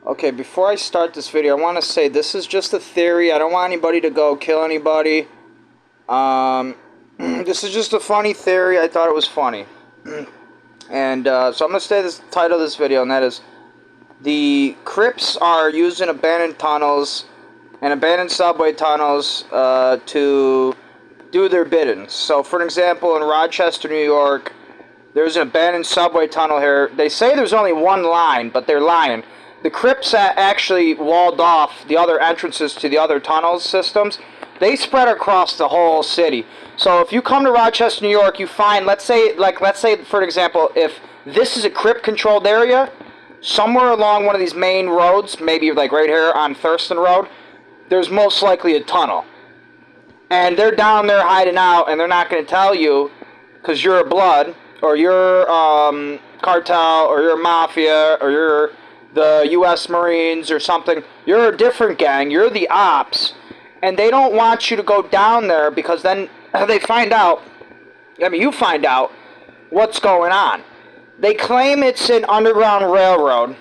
Okay, before I start this video, I want to say this is just a theory. I don't want anybody to go kill anybody. This is just a funny theory. I thought it was funny. And so I'm going to say this title of this video, and that is, the Crips are using abandoned tunnels and abandoned subway tunnels to do their bidding. So, for an example, in Rochester, New York, there's an abandoned subway tunnel here. They say there's only one line, but they're lying. The Crips actually walled off the other entrances to the other tunnel systems. They spread across the whole city. So if you come to Rochester, New York, you find, let's say, for example, if this is a Crip-controlled area, somewhere along one of these main roads, maybe like right here on Thurston Road, there's most likely a tunnel. And they're down there hiding out, and they're not going to tell you because you're a blood, or you're cartel, or you're mafia, or you're the U.S. Marines or something. You're a different gang. You're the ops. And they don't want you to go down there because then they find out, you find out what's going on. They claim it's an underground railroad,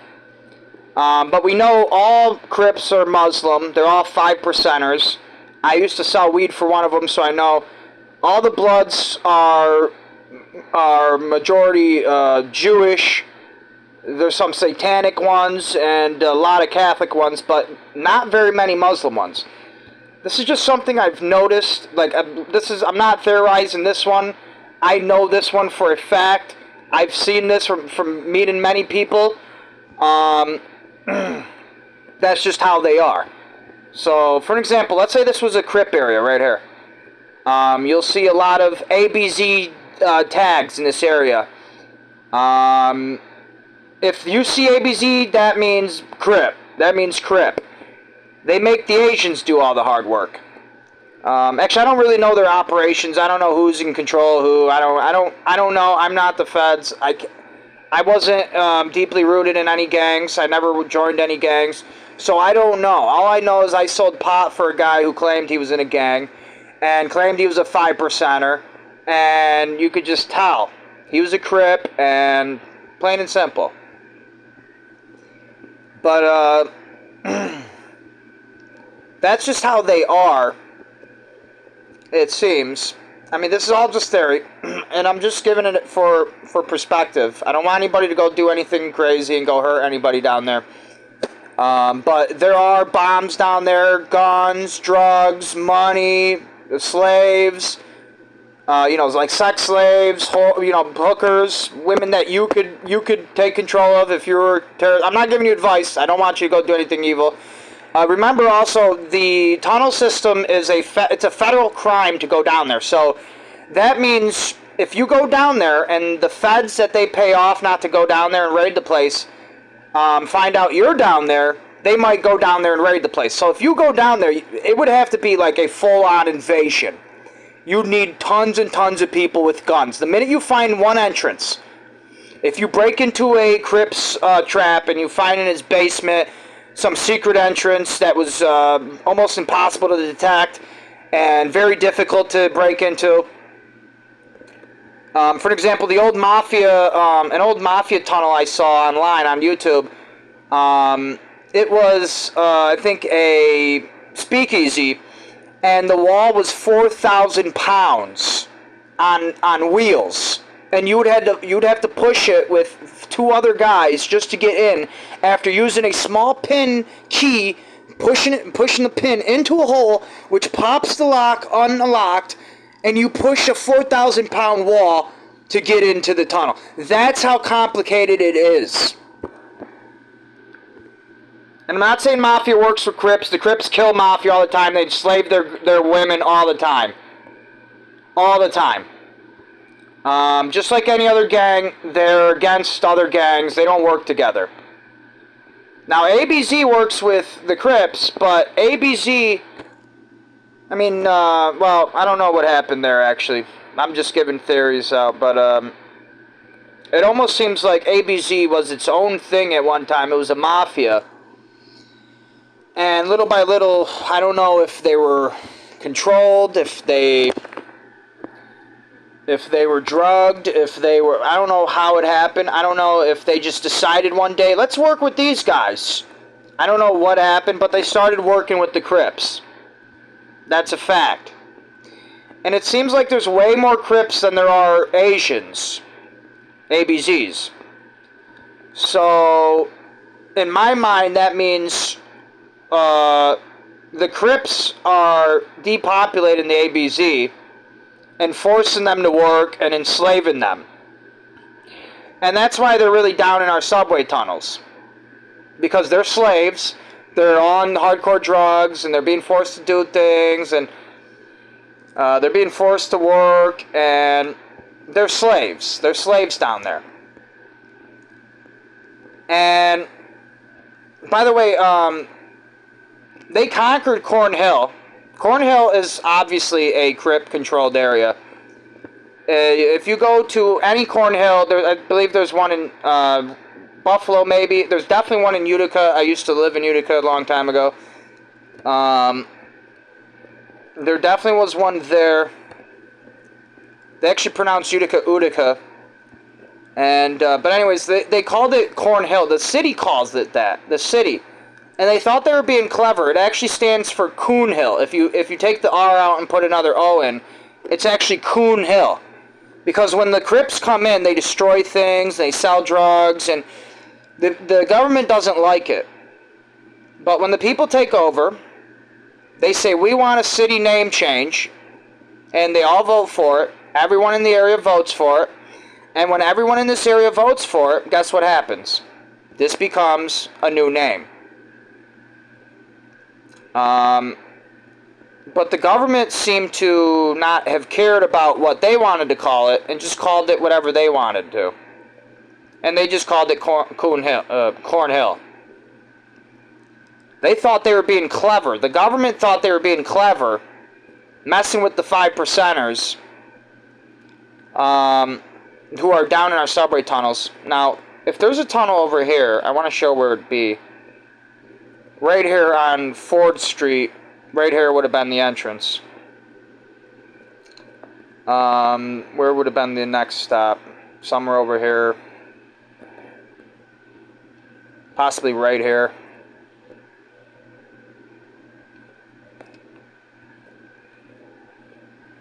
but we know all Crips are Muslim. They're all 5%ers. I used to sell weed for one of them, so I know all the Bloods are majority Jewish. There's some satanic ones and a lot of Catholic ones, but not very many Muslim ones. This is just something I've noticed. I'm not theorizing this one. I know this one for a fact. I've seen this from meeting many people. That's just how they are. So, for an example, let's say this was a Crip area right here. You'll see a lot of ABZ tags in this area. If you see ABZ, that means Crip. That means Crip. They make the Asians do all the hard work. Actually, I don't really know their operations. I don't know who's in control of who. I don't know. I'm not the feds. I wasn't deeply rooted in any gangs. I never joined any gangs. So I don't know. All I know is I sold pot for a guy who claimed he was in a gang and claimed he was a 5%er. And you could just tell. He was a Crip, and plain and simple. But, that's just how they are, it seems. This is all just theory, and I'm just giving it for perspective. I don't want anybody to go do anything crazy and go hurt anybody down there. But there are bombs down there, guns, drugs, money, slaves, like sex slaves, hookers, women that you could take control of if you were terrorist. I'm not giving you advice. I don't want you to go do anything evil. Remember also, the tunnel system is it's a federal crime to go down there. So that means if you go down there and the feds that they pay off not to go down there and raid the place find out you're down there, they might go down there and raid the place. So if you go down there, it would have to be like a full-on invasion. You'd need tons and tons of people with guns. The minute you find one entrance, if you break into a Crips trap and you find in his basement some secret entrance that was almost impossible to detect and very difficult to break into. For example, the old mafia, an old mafia tunnel I saw online on YouTube. It was, I think, a speakeasy, and the wall was 4,000 pounds on wheels. And you'd have to push it with two other guys just to get in after using a small pin key, pushing the pin into a hole, which pops the lock unlocked, and you push a 4,000-pound wall to get into the tunnel. That's how complicated it is. And I'm not saying Mafia works for Crips. The Crips kill Mafia all the time. They slave their women all the time. All the time. Just like any other gang, they're against other gangs. They don't work together. Now, ABZ works with the Crips, but ABZ, well, I don't know what happened there, actually. I'm just giving theories out, but it almost seems like ABZ was its own thing at one time. It was a mafia. And little by little, I don't know if they were controlled, if they were drugged, I don't know how it happened. I don't know if they just decided one day, let's work with these guys. I don't know what happened, but they started working with the Crips. That's a fact. And it seems like there's way more Crips than there are Asians. ABZs. So, in my mind, that means the Crips are depopulating the ABZ and forcing them to work and enslaving them. And that's why they're really down in our subway tunnels. Because they're slaves, they're on hardcore drugs, and they're being forced to do things, and they're being forced to work, and they're slaves. They're slaves down there. And, by the way, they conquered Cornhill. Cornhill is obviously a Crip-controlled area. If you go to any Cornhill, I believe there's one in Buffalo, maybe. There's definitely one in Utica. I used to live in Utica a long time ago. There definitely was one there. They actually pronounce Utica, Utica. And, but anyways, they called it Cornhill. The city calls it that. The city. And they thought they were being clever. It actually stands for Coon Hill. If you take the R out and put another O in, it's actually Coon Hill. Because when the Crips come in, they destroy things, they sell drugs, and the government doesn't like it. But when the people take over, they say, we want a city name change, and they all vote for it. Everyone in the area votes for it. And when everyone in this area votes for it, guess what happens? This becomes a new name. But the government seemed to not have cared about what they wanted to call it, and just called it whatever they wanted to. And they just called it Cornhill. They thought they were being clever. The government thought they were being clever, messing with the 5%ers, who are down in our subway tunnels. Now, if there's a tunnel over here, I want to show where it'd be. Right here on Ford Street, right here would have been the entrance. Where would have been the next stop? Somewhere over here. Possibly right here.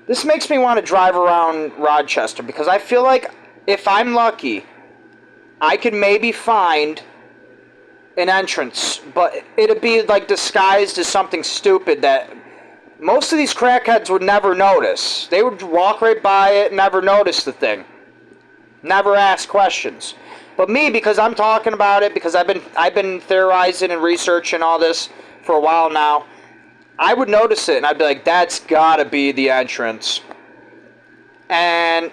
This makes me want to drive around Rochester, because I feel like if I'm lucky, I could maybe find an entrance, but it'd be like disguised as something stupid that most of these crackheads would never notice. They would walk right by it, never notice the thing, never ask questions. But me, because I'm talking about it, because I've been theorizing and researching all this for a while now, I would notice it and I'd be like, that's gotta be the entrance. And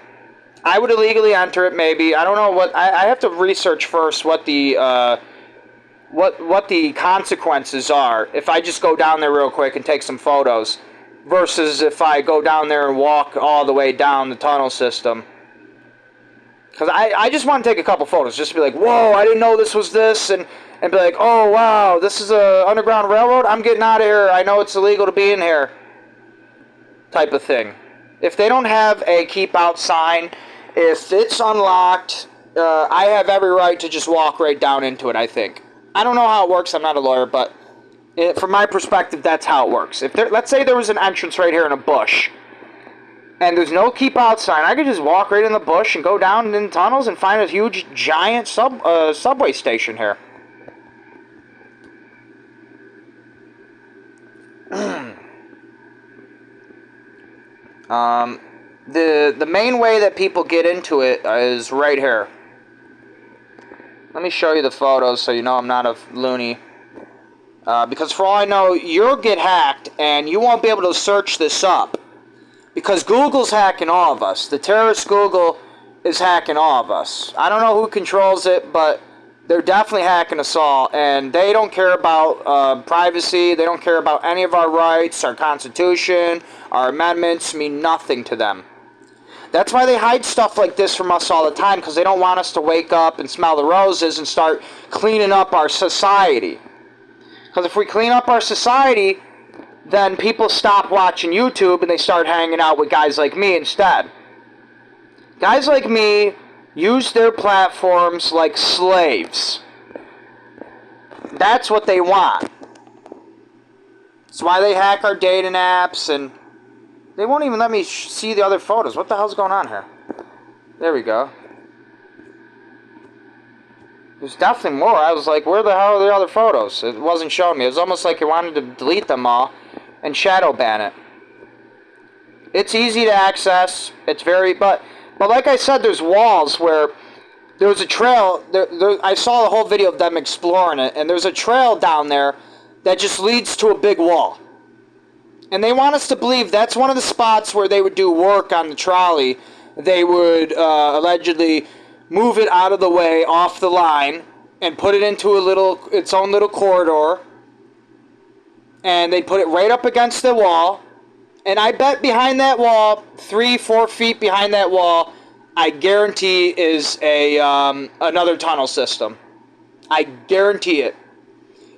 I would illegally enter it, maybe. I don't know what, I have to research first what the what the consequences are if I just go down there real quick and take some photos, versus if I go down there and walk all the way down the tunnel system. Because I just want to take a couple photos, just to be like, whoa, I didn't know this was this, and be like, oh, wow, this is a Underground Railroad? I'm getting out of here. I know it's illegal to be in here. Type of thing. If they don't have a keep out sign, if it's unlocked, I have every right to just walk right down into it, I think. I don't know how it works. I'm not a lawyer, but from my perspective, that's how it works. If let's say there was an entrance right here in a bush, and there's no keep out sign, I could just walk right in the bush and go down in the tunnels and find a huge, giant subway station here. The main way that people get into it is right here. Let me show you the photos so you know I'm not a loony. Because for all I know, you'll get hacked and you won't be able to search this up. Because Google's hacking all of us. The terrorist Google is hacking all of us. I don't know who controls it, but they're definitely hacking us all. And they don't care about privacy. They don't care about any of our rights, our Constitution, our amendments mean nothing to them. That's why they hide stuff like this from us all the time, because they don't want us to wake up and smell the roses and start cleaning up our society. Because if we clean up our society, then people stop watching YouTube and they start hanging out with guys like me instead. Guys like me use their platforms like slaves. That's what they want. That's why they hack our dating apps, and they won't even let me see the other photos. What the hell's going on here? There we go. There's definitely more. I was like, where the hell are the other photos? It wasn't showing me. It was almost like it wanted to delete them all and shadow ban it. It's easy to access. It's very, but like I said, there's walls where there was a trail. I saw a whole video of them exploring it, and there's a trail down there that just leads to a big wall. And they want us to believe that's one of the spots where they would do work on the trolley. They would allegedly move it out of the way, off the line, and put it into its own little corridor. And they'd put it right up against the wall. And I bet behind that wall, 3-4 feet behind that wall, I guarantee is another tunnel system. I guarantee it.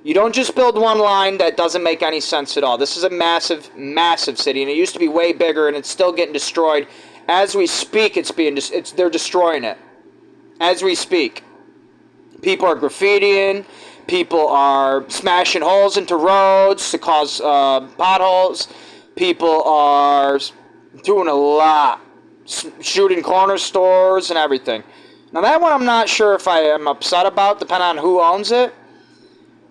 You don't just build one line that doesn't make any sense at all. This is a massive, massive city, and it used to be way bigger, and it's still getting destroyed. As we speak, they're destroying it. As we speak. People are graffitiing. People are smashing holes into roads to cause potholes. People are doing a lot. Shooting corner stores and everything. Now that one I'm not sure if I am upset about, depending on who owns it.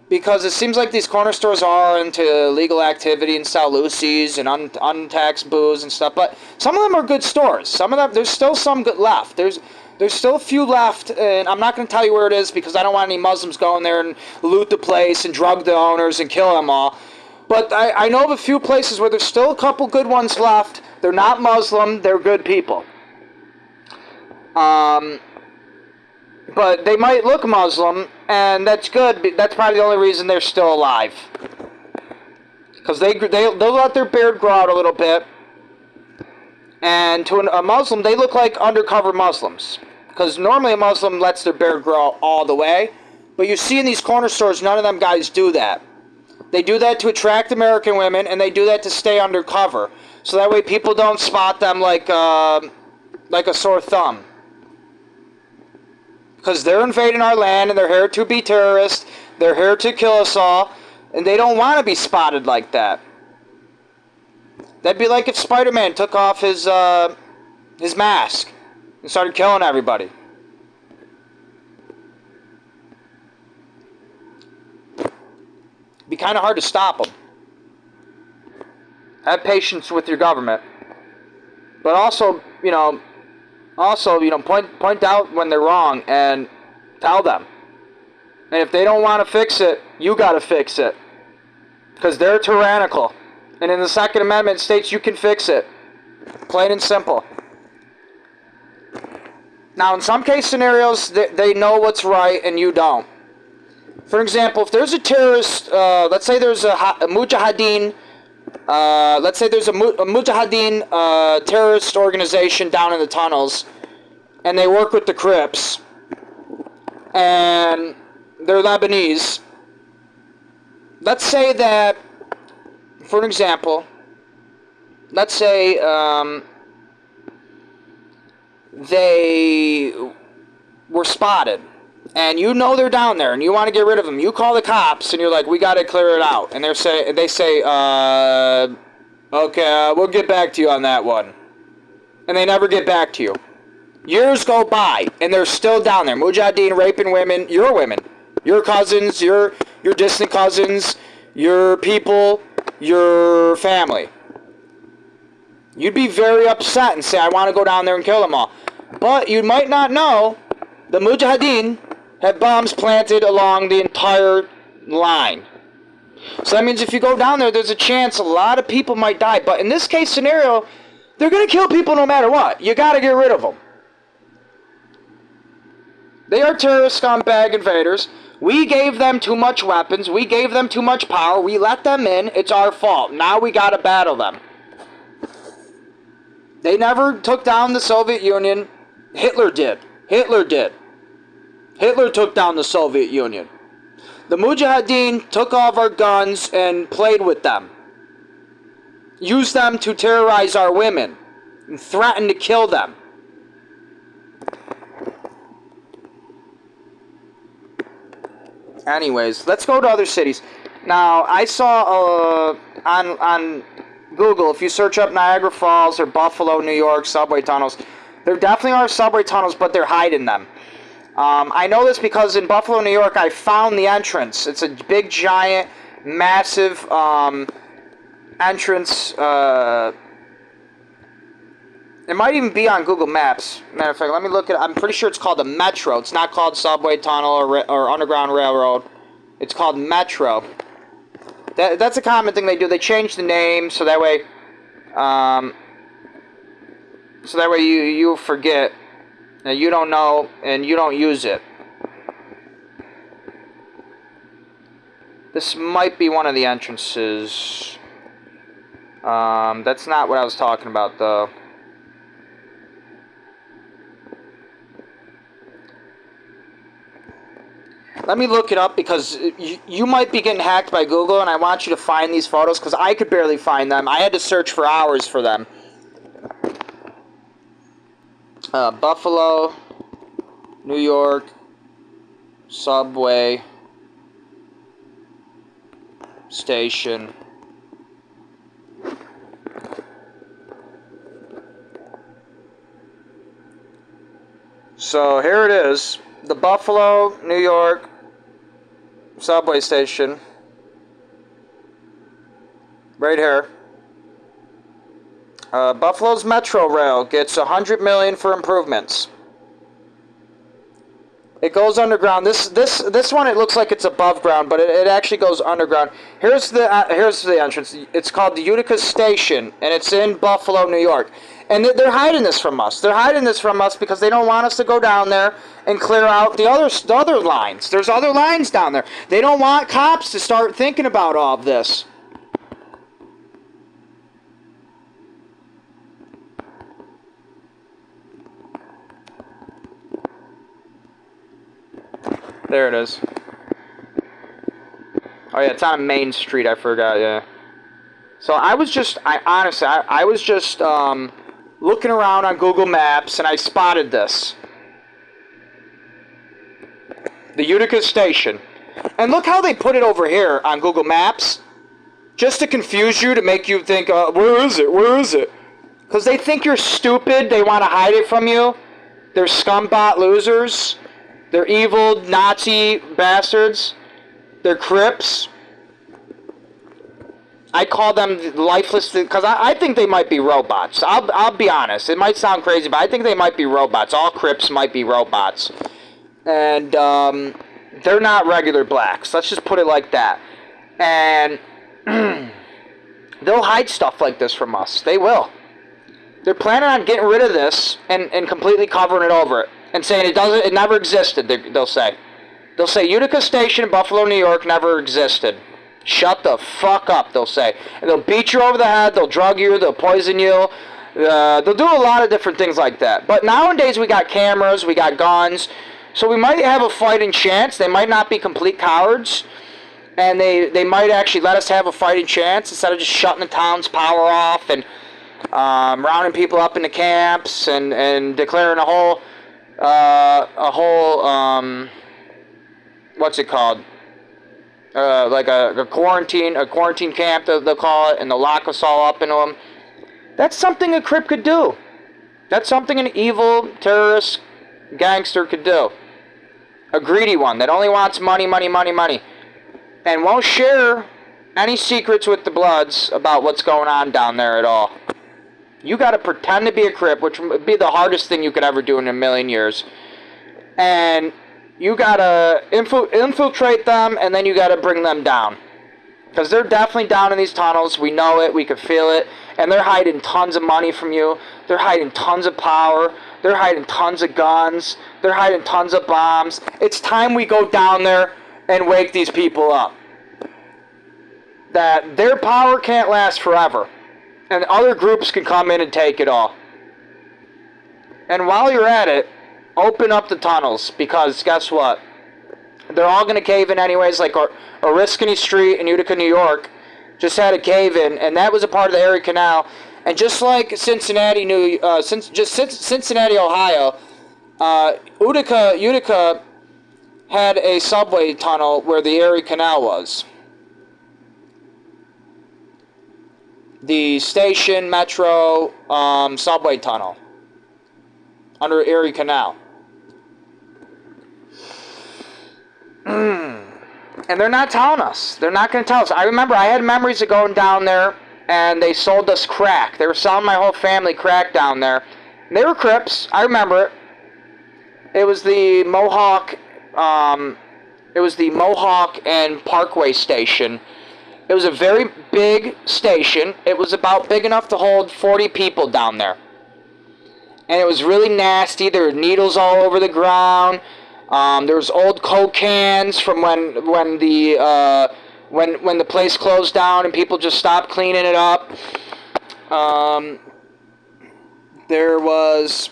Because it seems like these corner stores are into illegal activity and sell loosies and untaxed booze and stuff. But some of them are good stores. Some of them, there's still some good left. There's still a few left, and I'm not going to tell you where it is because I don't want any Muslims going there and loot the place and drug the owners and kill them all. But I know of a few places where there's still a couple good ones left. They're not Muslim. They're good people. But they might look Muslim, and that's good. That's probably the only reason they're still alive. Because they'll let their beard grow out a little bit. And to a Muslim, they look like undercover Muslims. Because normally a Muslim lets their beard grow all the way. But you see in these corner stores, none of them guys do that. They do that to attract American women, and they do that to stay undercover. So that way people don't spot them like a sore thumb. Because they're invading our land, and they're here to be terrorists. They're here to kill us all. And they don't want to be spotted like that. That'd be like if Spider-Man took off his mask and started killing everybody. It'd be kind of hard to stop them. Have patience with your government. But also, point out when they're wrong and tell them. And if they don't want to fix it, you got to fix it. Because they're tyrannical. And in the Second Amendment, it states you can fix it. Plain and simple. Now, in some case scenarios, they know what's right and you don't. For example, if there's a terrorist, let's say there's a Mujahideen, Mujahideen terrorist organization down in the tunnels, and they work with the Crips, and they're Lebanese. Let's say that, for an example, let's say they were spotted, and you know they're down there, and you want to get rid of them. You call the cops, and you're like, we got to clear it out. And they say, okay, we'll get back to you on that one. And they never get back to you. Years go by, and they're still down there. Mujahideen raping women, your cousins, your distant cousins, your people, your family. You'd be very upset and say, I want to go down there and kill them all. But you might not know the Mujahideen have bombs planted along the entire line. So that means if you go down there, there's a chance a lot of people might die. But in this case scenario, they're going to kill people no matter what. You got to get rid of them. They are terrorist scumbag invaders. We gave them too much weapons. We gave them too much power. We let them in. It's our fault. Now we got to battle them. They never took down the Soviet Union. Hitler did. Hitler took down the Soviet Union. The Mujahideen took all of our guns and played with them. Used them to terrorize our women. And threatened to kill them. Anyways, let's go to other cities. Now, I saw on Google, if you search up Niagara Falls or Buffalo, New York, subway tunnels, there definitely are subway tunnels, but they're hiding them. I know this because in Buffalo, New York, I found the entrance. It's a big, giant, massive entrance. It might even be on Google Maps. Matter of fact, let me look at it. I'm pretty sure it's called the Metro. It's not called subway tunnel or underground railroad. It's called Metro. That's a common thing they do. They change the name so that way, you forget, and you don't know, and you don't use it. This might be one of the entrances. That's not what I was talking about, though. Let me look it up because you might be getting hacked by Google, and I want you to find these photos because I could barely find them. I had to search for hours for them. Buffalo, New York, subway station. So here it is, the Buffalo, New York subway station, right here. Buffalo's Metro Rail gets $100 million for improvements. It goes underground. This one, it looks like it's above ground, but it actually goes underground. Here's the entrance. It's called the Utica Station, and it's in Buffalo, New York. And they're hiding this from us. They're hiding this from us because they don't want us to go down there and clear out the other lines. There's other lines down there. They don't want cops to start thinking about all of this. There it is. Oh yeah, it's on Main Street. I forgot. Yeah. So I was just looking around on Google Maps, and I spotted this. The Utica Station. And look how they put it over here on Google Maps. Just to confuse you, to make you think, where is it? Where is it? Because they think you're stupid. They want to hide it from you. They're scumbot losers. They're evil Nazi bastards. They're Crips. I call them lifeless because I think they might be robots. I'll be honest. It might sound crazy, but I think they might be robots. All Crips might be robots. And they're not regular blacks. Let's just put it like that. And they'll hide stuff like this from us. They will. They're planning on getting rid of this and completely covering it over and saying it never existed. They'll say Utica Station in Buffalo, New York never existed. Shut the fuck up, they'll say. And they'll beat you over the head, they'll drug you, they'll poison you. They'll do a lot of different things like that. But nowadays we got cameras, we got guns, so we might have a fighting chance. They might not be complete cowards. And they might actually let us have a fighting chance instead of just shutting the town's power off and rounding people up into camps and declaring a whole what's it called? Like a quarantine camp, they'll call it, and they'll lock us all up into them. That's something a Crip could do. That's something an evil terrorist gangster could do. A greedy one that only wants money, money, money, money, and won't share any secrets with the Bloods about what's going on down there at all. You got to pretend to be a Crip, which would be the hardest thing you could ever do in a million years, and you gotta infiltrate them, and then you gotta bring them down. Because they're definitely down in these tunnels. We know it. We can feel it. And they're hiding tons of money from you. They're hiding tons of power. They're hiding tons of guns. They're hiding tons of bombs. It's time we go down there and wake these people up. That their power can't last forever. And other groups can come in and take it all. And while you're at it, open up the tunnels, because guess what? They're all going to cave in anyways. Like Oriskany Street in Utica, New York, just had a cave in, and that was a part of the Erie Canal. And just like Cincinnati, Cincinnati, Ohio, Utica had a subway tunnel where the Erie Canal was. The station, metro, subway tunnel under Erie Canal. And they're not telling us. They're not going to tell us. I remember I had memories of going down there, and they sold us crack. They were selling my whole family crack down there. And they were Crips. I remember it. It was the Mohawk. It was the Mohawk and Parkway station. It was a very big station. It was about big enough to hold 40 people down there. And it was really nasty. There were needles all over the ground. There was old Coke cans from when the place closed down and people just stopped cleaning it up. There was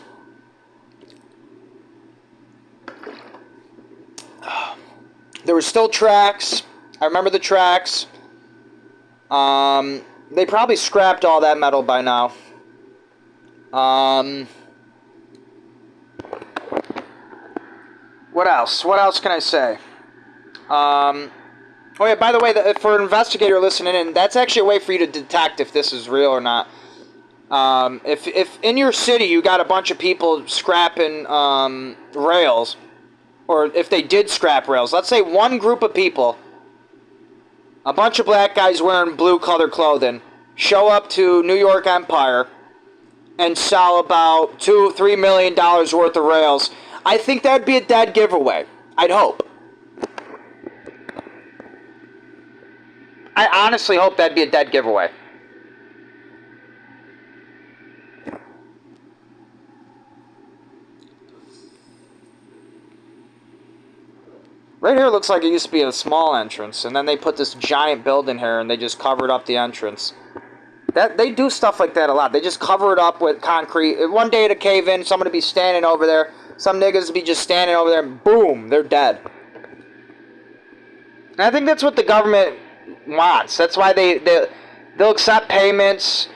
still tracks. I remember the tracks. They probably scrapped all that metal by now. What else? What else can I say? Oh yeah, by the way, for an investigator listening in, that's actually a way for you to detect if this is real or not. If in your city you got a bunch of people scrapping rails, or if they did scrap rails, let's say one group of people, a bunch of black guys wearing blue colored clothing, show up to New York Empire and sell about $2-3 million worth of rails, I think that'd be a dead giveaway. I'd hope. I honestly hope that'd be a dead giveaway. Right here looks like it used to be a small entrance, and then they put this giant building here, and they just covered up the entrance. They do stuff like that a lot. They just cover it up with concrete. One day it'd cave in, somebody be standing over there, some niggas would be just standing over there, and boom, they're dead. And I think that's what the government wants. That's why they'll accept payments.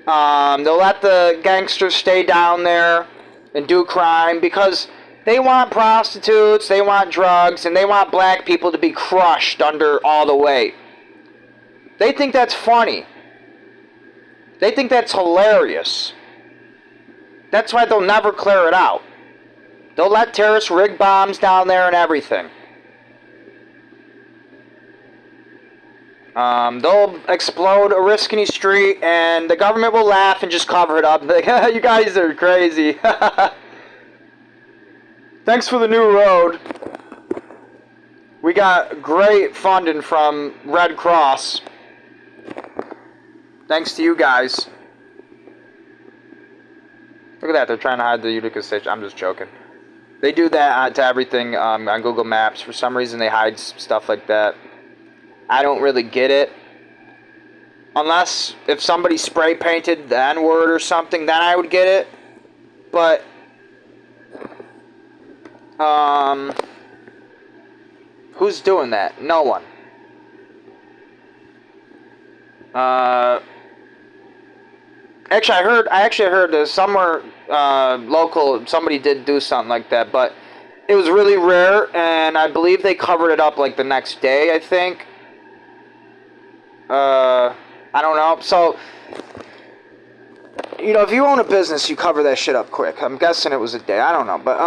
They'll let the gangsters stay down there and do crime because they want prostitutes, they want drugs, and they want black people to be crushed under all the weight. They think that's funny. They think that's hilarious. That's why they'll never clear it out. They'll let terrorists rig bombs down there and everything. They'll explode Oriskany Street, and the government will laugh and just cover it up. Like, you guys are crazy. Thanks for the new road. We got great funding from Red Cross. Thanks to you guys. Look at that, they're trying to hide the Utica station. I'm just joking. They do that to everything on Google Maps. For some reason, they hide stuff like that. I don't really get it. Unless if somebody spray painted the N-word or something, then I would get it. But who's doing that? No one. Actually, I actually heard somewhere local somebody did do something like that, but it was really rare, and I believe they covered it up like the next day. I think. I don't know. So, you know, if you own a business, you cover that shit up quick. I'm guessing it was a day. I don't know, but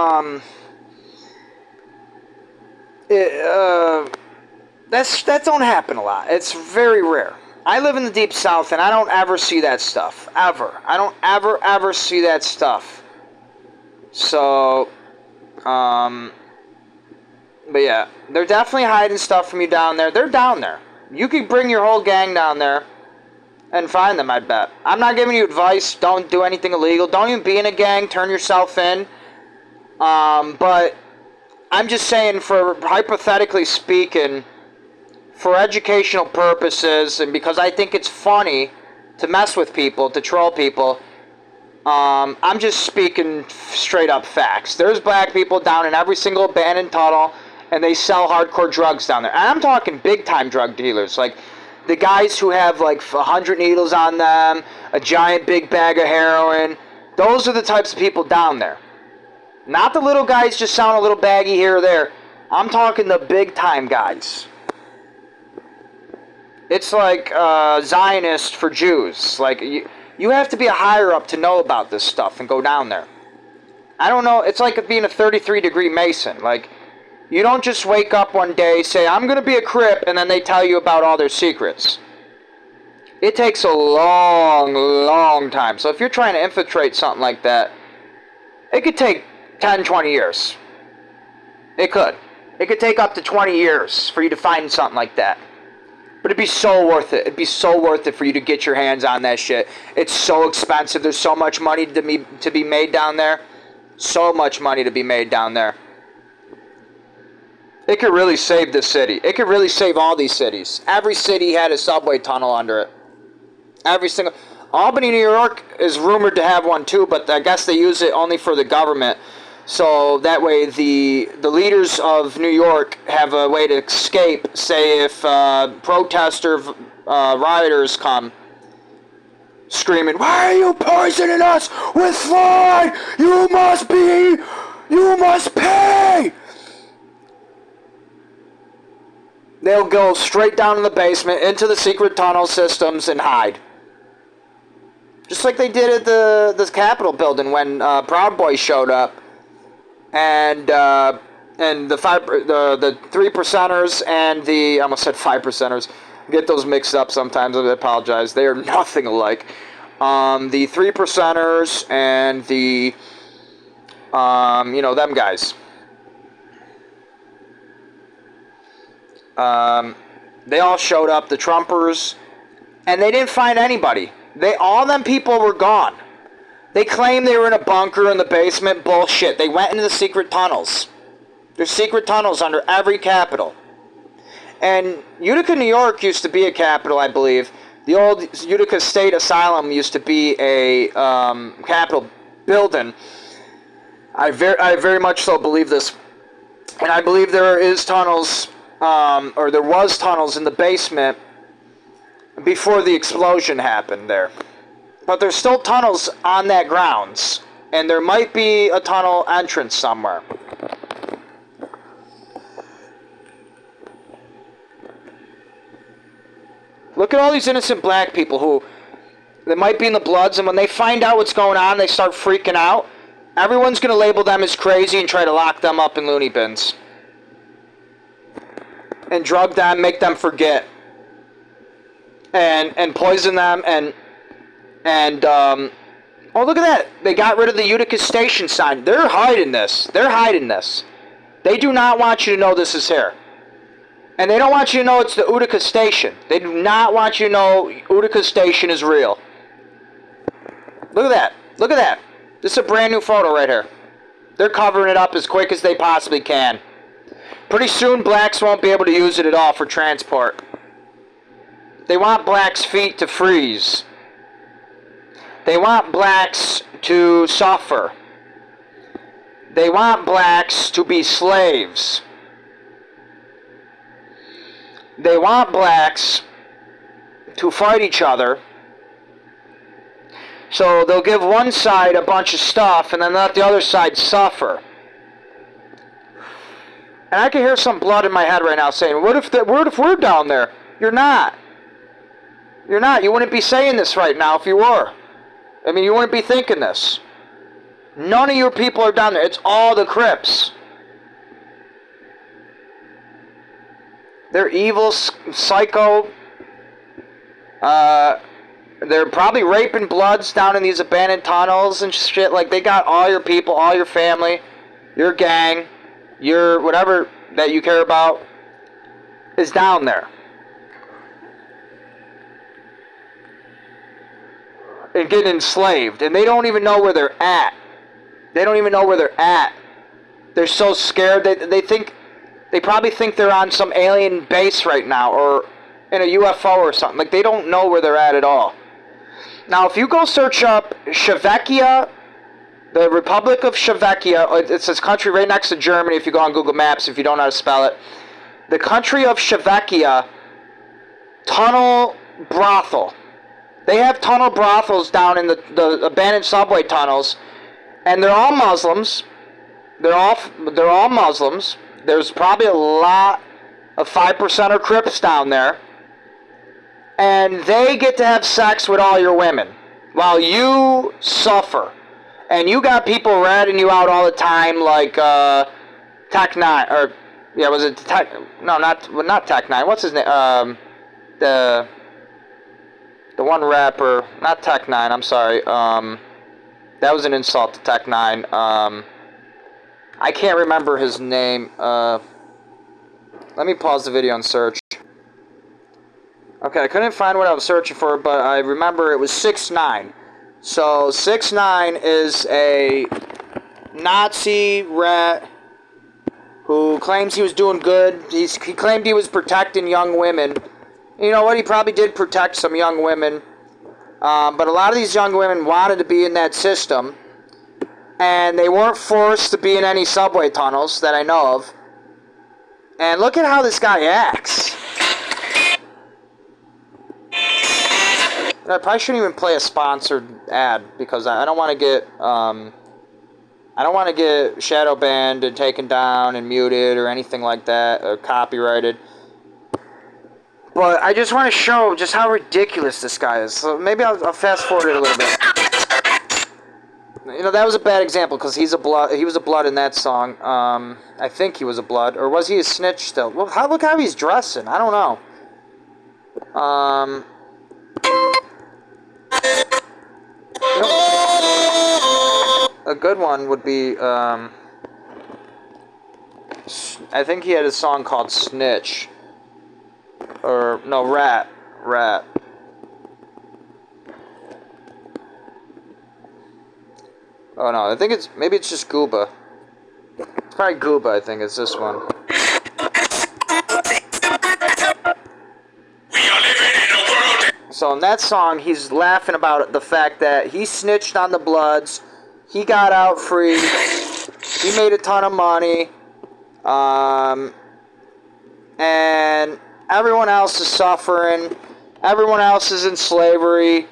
that don't happen a lot. It's very rare. I live in the deep south, and I don't ever see that stuff. Ever. I don't ever see that stuff. So, but yeah, they're definitely hiding stuff from you down there. They're down there. You could bring your whole gang down there and find them, I bet. I'm not giving you advice. Don't do anything illegal. Don't even be in a gang. Turn yourself in. But I'm just saying, for hypothetically speaking, for educational purposes, and because I think it's funny to mess with people, to troll people, I'm just speaking straight up facts. There's black people down in every single abandoned tunnel, and they sell hardcore drugs down there. And I'm talking big time drug dealers, like the guys who have like 100 needles on them, a giant big bag of heroin. Those are the types of people down there. Not the little guys just selling a little baggie here or there. I'm talking the big time guys. It's like Zionist for Jews. Like, you have to be a higher up to know about this stuff and go down there. I don't know. It's like being a 33-degree Mason. Like, you don't just wake up one day, say, I'm going to be a Crip, and then they tell you about all their secrets. It takes a long, long time. So if you're trying to infiltrate something like that, it could take 10, 20 years. It could. It could take up to 20 years for you to find something like that. But it'd be so worth it. It'd be so worth it for you to get your hands on that shit. It's so expensive. There's so much money to be made down there. So much money to be made down there. It could really save this city. It could really save all these cities. Every city had a subway tunnel under it. Every single... Albany, New York is rumored to have one too, but I guess they use it only for the government. So that way the leaders of New York have a way to escape, say if rioters come screaming, "Why are you poisoning us with fluoride? You must pay!" They'll go straight down in the basement into the secret tunnel systems and hide. Just like they did at the Capitol building when Proud Boys showed up. And the 3%ers and the, I almost said 5%ers, get those mixed up sometimes, I apologize, they are nothing alike. The 3%ers and the, them guys. They all showed up, the Trumpers, and they didn't find anybody. All them people were gone. They claimed they were in a bunker in the basement. Bullshit. They went into the secret tunnels. There's secret tunnels under every capital. And Utica, New York used to be a capital, I believe. The old Utica State Asylum used to be a capital building. I very much so believe this. And I believe there is tunnels, or there was tunnels in the basement before the explosion happened there. But there's still tunnels on that grounds. And there might be a tunnel entrance somewhere. Look at all these innocent black people who... They might be in the Bloods, and when they find out what's going on, they start freaking out. Everyone's going to label them as crazy and try to lock them up in loony bins. And drug them, make them forget. And poison them, oh, look at that. They got rid of the Utica Station sign. They're hiding this. They're hiding this. They do not want you to know this is here. And they don't want you to know it's the Utica Station. They do not want you to know Utica Station is real. Look at that. Look at that. This is a brand new photo right here. They're covering it up as quick as they possibly can. Pretty soon, blacks won't be able to use it at all for transport. They want blacks' feet to freeze. They want blacks to suffer. They want blacks to be slaves. They want blacks to fight each other. So they'll give one side a bunch of stuff and then let the other side suffer. And I can hear some blood in my head right now saying, what if we're down there? You're not. You're not. You wouldn't be saying this right now if you were. I mean, you wouldn't be thinking this. None of your people are down there. It's all the Crips. They're evil, psycho. They're probably raping Bloods down in these abandoned tunnels and shit. Like, they got all your people, all your family, your gang, your whatever that you care about is down there. And getting enslaved. And they don't even know where they're at. They don't even know where they're at. They're so scared. They probably think they're on some alien base right now. Or in a UFO or something. Like, they don't know where they're at all. Now, if you go search up Slovakia, the Republic of Slovakia, it's this country right next to Germany if you go on Google Maps, if you don't know how to spell it. The country of Slovakia, tunnel brothel. They have tunnel brothels down in the abandoned subway tunnels, and they're all Muslims. They're all Muslims, there's probably a lot of 5%er Crips down there, and they get to have sex with all your women while you suffer. And you got people ratting you out all the time, like Tech Nine, or yeah, was it Tech? No, not Tech Nine. What's his name? The one rapper, not Tech Nine. I'm sorry. That was an insult to Tech Nine. I can't remember his name. Let me pause the video and search. Okay, I couldn't find what I was searching for, but I remember it was 6ix9ine. So 6ix9ine is a Nazi rat who claims he was doing good. He claimed he was protecting young women. You know what? He probably did protect some young women. But a lot of these young women wanted to be in that system. And they weren't forced to be in any subway tunnels that I know of. And look at how this guy acts. I probably shouldn't even play a sponsored ad because I don't want to get shadow banned and taken down and muted or anything like that, or copyrighted. But I just want to show just how ridiculous this guy is. So maybe I'll fast forward it a little bit. You know, that was a bad example because he was a blood in that song. I think he was a blood, or was he a snitch still? Well, look how he's dressing. I don't know. A good one would be, I think he had a song called Snitch. Or, no, Rat. Oh no, I think maybe it's just Gooba. It's probably Gooba, I think, it's this one. So in that song, he's laughing about the fact that he snitched on the Bloods, he got out free, he made a ton of money, and everyone else is suffering, everyone else is in slavery,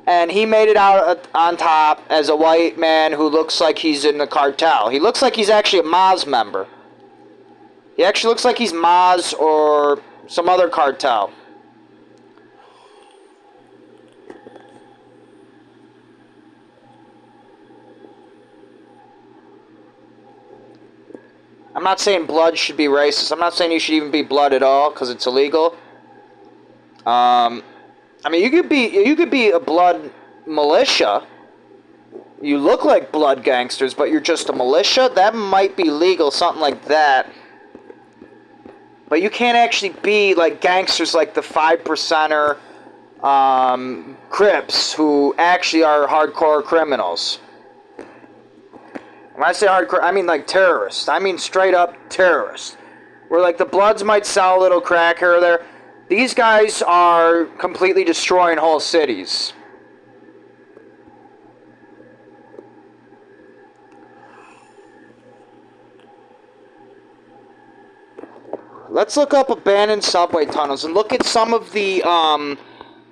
and he made it out on top as a white man who looks like he's in the cartel. He looks like he's actually a Maz member. He actually looks like he's Maz or some other cartel. I'm not saying blood should be racist. I'm not saying you should even be blood at all because it's illegal. I mean, you could be a blood militia. You look like blood gangsters, but you're just a militia. That might be legal, something like that. But you can't actually be like gangsters like the 5%er Crips who actually are hardcore criminals. When I say hardcore, I mean like terrorists. I mean straight up terrorists. Where like the Bloods might sell a little crack here or there. These guys are completely destroying whole cities. Let's look up abandoned subway tunnels and look at some of the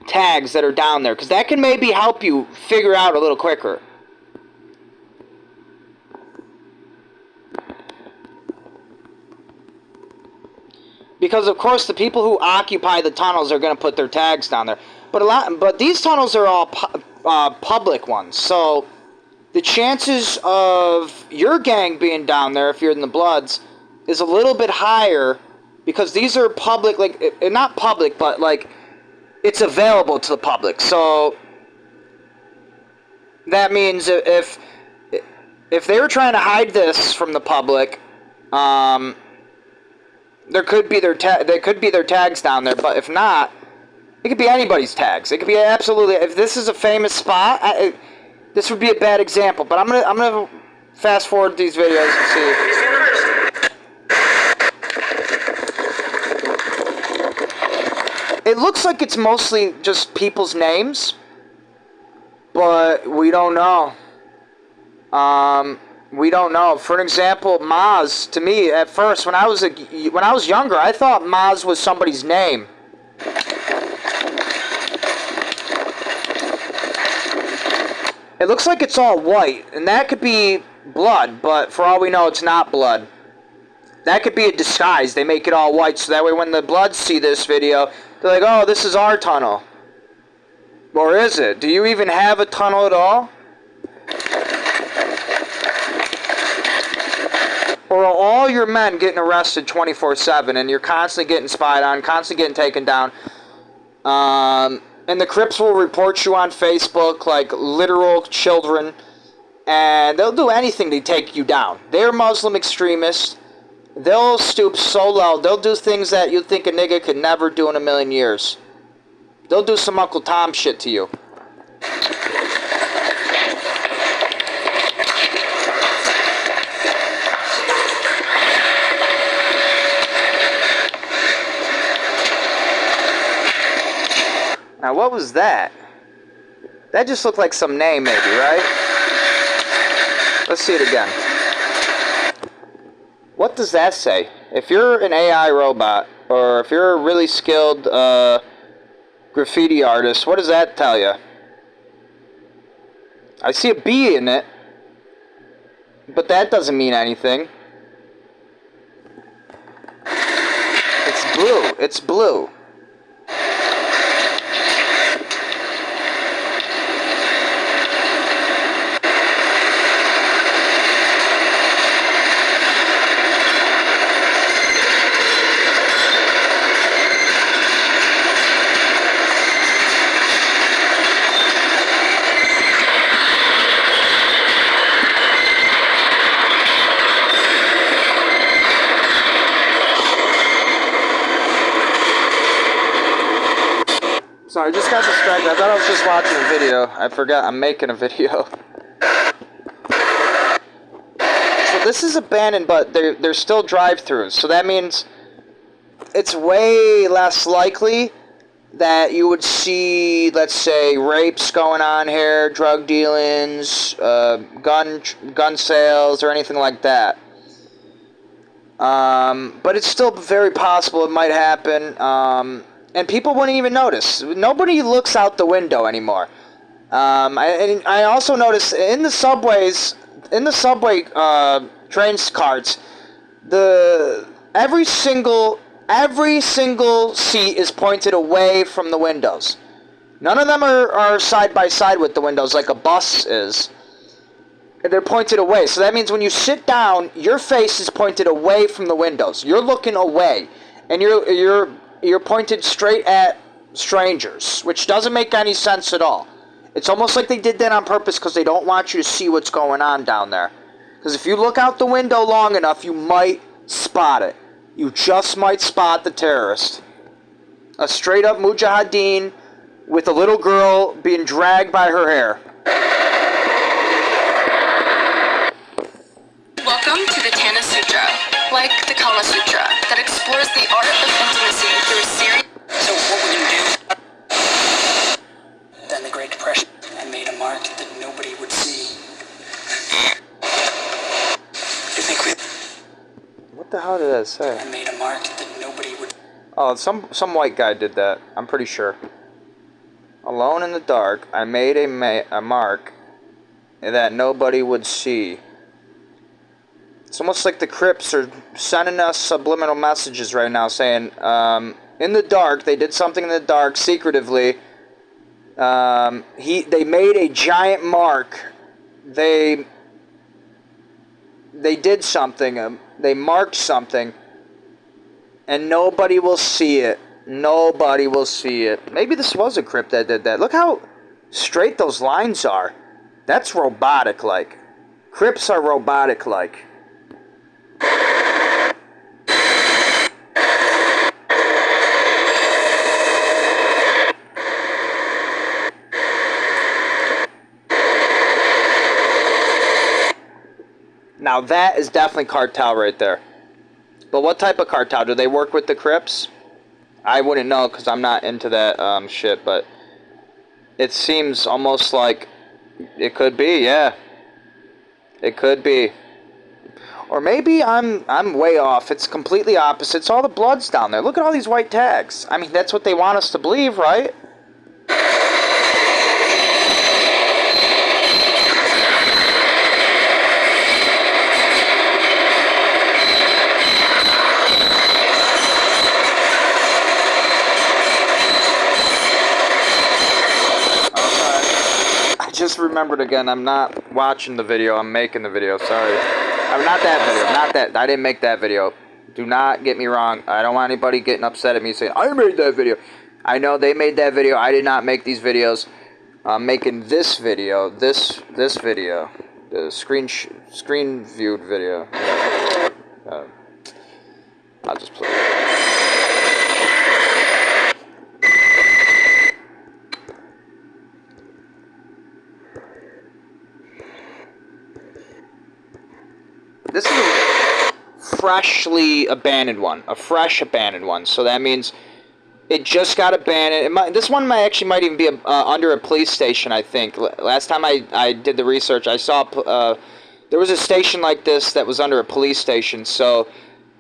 tags that are down there, because that can maybe help you figure out a little quicker. Because of course the people who occupy the tunnels are going to put their tags down there, but these tunnels are all public ones, so the chances of your gang being down there, if you're in the Bloods, is a little bit higher, because these are public, like, not public, but like it's available to the public. So that means if they were trying to hide this from the public, there could be their tags down there. But if not, it could be anybody's tags. It could be absolutely. If this is a famous spot, this would be a bad example. But I'm gonna fast forward these videos and see. It looks like it's mostly just people's names, but we don't know. We don't know. For an example, Maz, to me, at first, when I was younger, I thought Maz was somebody's name. It looks like it's all white, and that could be blood, but for all we know, it's not blood. That could be a disguise. They make it all white, so that way when the Bloods see this video, they're like, oh, this is our tunnel. Or is it? Do you even have a tunnel at all? Or are all your men getting arrested 24/7 and you're constantly getting spied on, constantly getting taken down? And the Crips will report you on Facebook like literal children, and they'll do anything to take you down. They're Muslim extremists. They'll stoop so low. They'll do things that you think a nigga could never do in a million years. They'll do some Uncle Tom shit to you. Now, what was that? That just looked like some name, maybe, right? Let's see it again. What does that say? If you're an AI robot, or if you're a really skilled graffiti artist, what does that tell you? I see a B in it, but that doesn't mean anything. It's blue. It's blue. Sorry, I just got distracted. I thought I was just watching a video. I forgot I'm making a video. So this is abandoned, but there's still drive-thrus. So that means it's way less likely that you would see, let's say, rapes going on here, drug dealings, gun sales, or anything like that. But it's still very possible it might happen. And people wouldn't even notice. Nobody looks out the window anymore. I also noticed in the subways, train carts, every single seat is pointed away from the windows. None of them are side by side with the windows like a bus is. They're pointed away. So that means when you sit down, your face is pointed away from the windows. You're looking away, and you're pointed straight at strangers, which doesn't make any sense at all. It's almost like they did that on purpose because they don't want you to see what's going on down there. Because if you look out the window long enough, you might spot it. You just might spot the terrorist. A straight-up mujahideen with a little girl being dragged by her hair. Welcome to the Tana Sutra, like the Kama Sutra, that explores the art of intimacy through a series. So what would you do? Then the Great Depression, I made a mark that nobody would see. You think we... What the hell did that say? I made a mark that nobody would... Oh, some white guy did that. I'm pretty sure. Alone in the dark, I made a mark that nobody would see. It's almost like the Crips are sending us subliminal messages right now saying, in the dark, they did something in the dark secretively. They made a giant mark. They did something. They marked something. And nobody will see it. Nobody will see it. Maybe this was a Crip that did that. Look how straight those lines are. That's robotic-like. Crips are robotic-like. Now that is definitely cartel right there. But what type of cartel? Do they work with the Crips? I wouldn't know because I'm not into that shit, but it seems almost like it could be, yeah. It could be. Or maybe I'm way off. It's completely opposite. It's all the Bloods down there. Look at all these white tags. I mean, that's what they want us to believe, right? just remembered again. I'm not watching the video. I'm making the video. Sorry. I'm not that video. Not that. I didn't make that video. Do not get me wrong. I don't want anybody getting upset at me saying, I made that video. I know they made that video. I did not make these videos. I'm making this video. This video. The screen viewed video. I'll just play it. This is a freshly abandoned one. A fresh abandoned one. So that means it just got abandoned. This one might even be under a police station, I think. Last time I did the research, I saw there was a station like this that was under a police station. So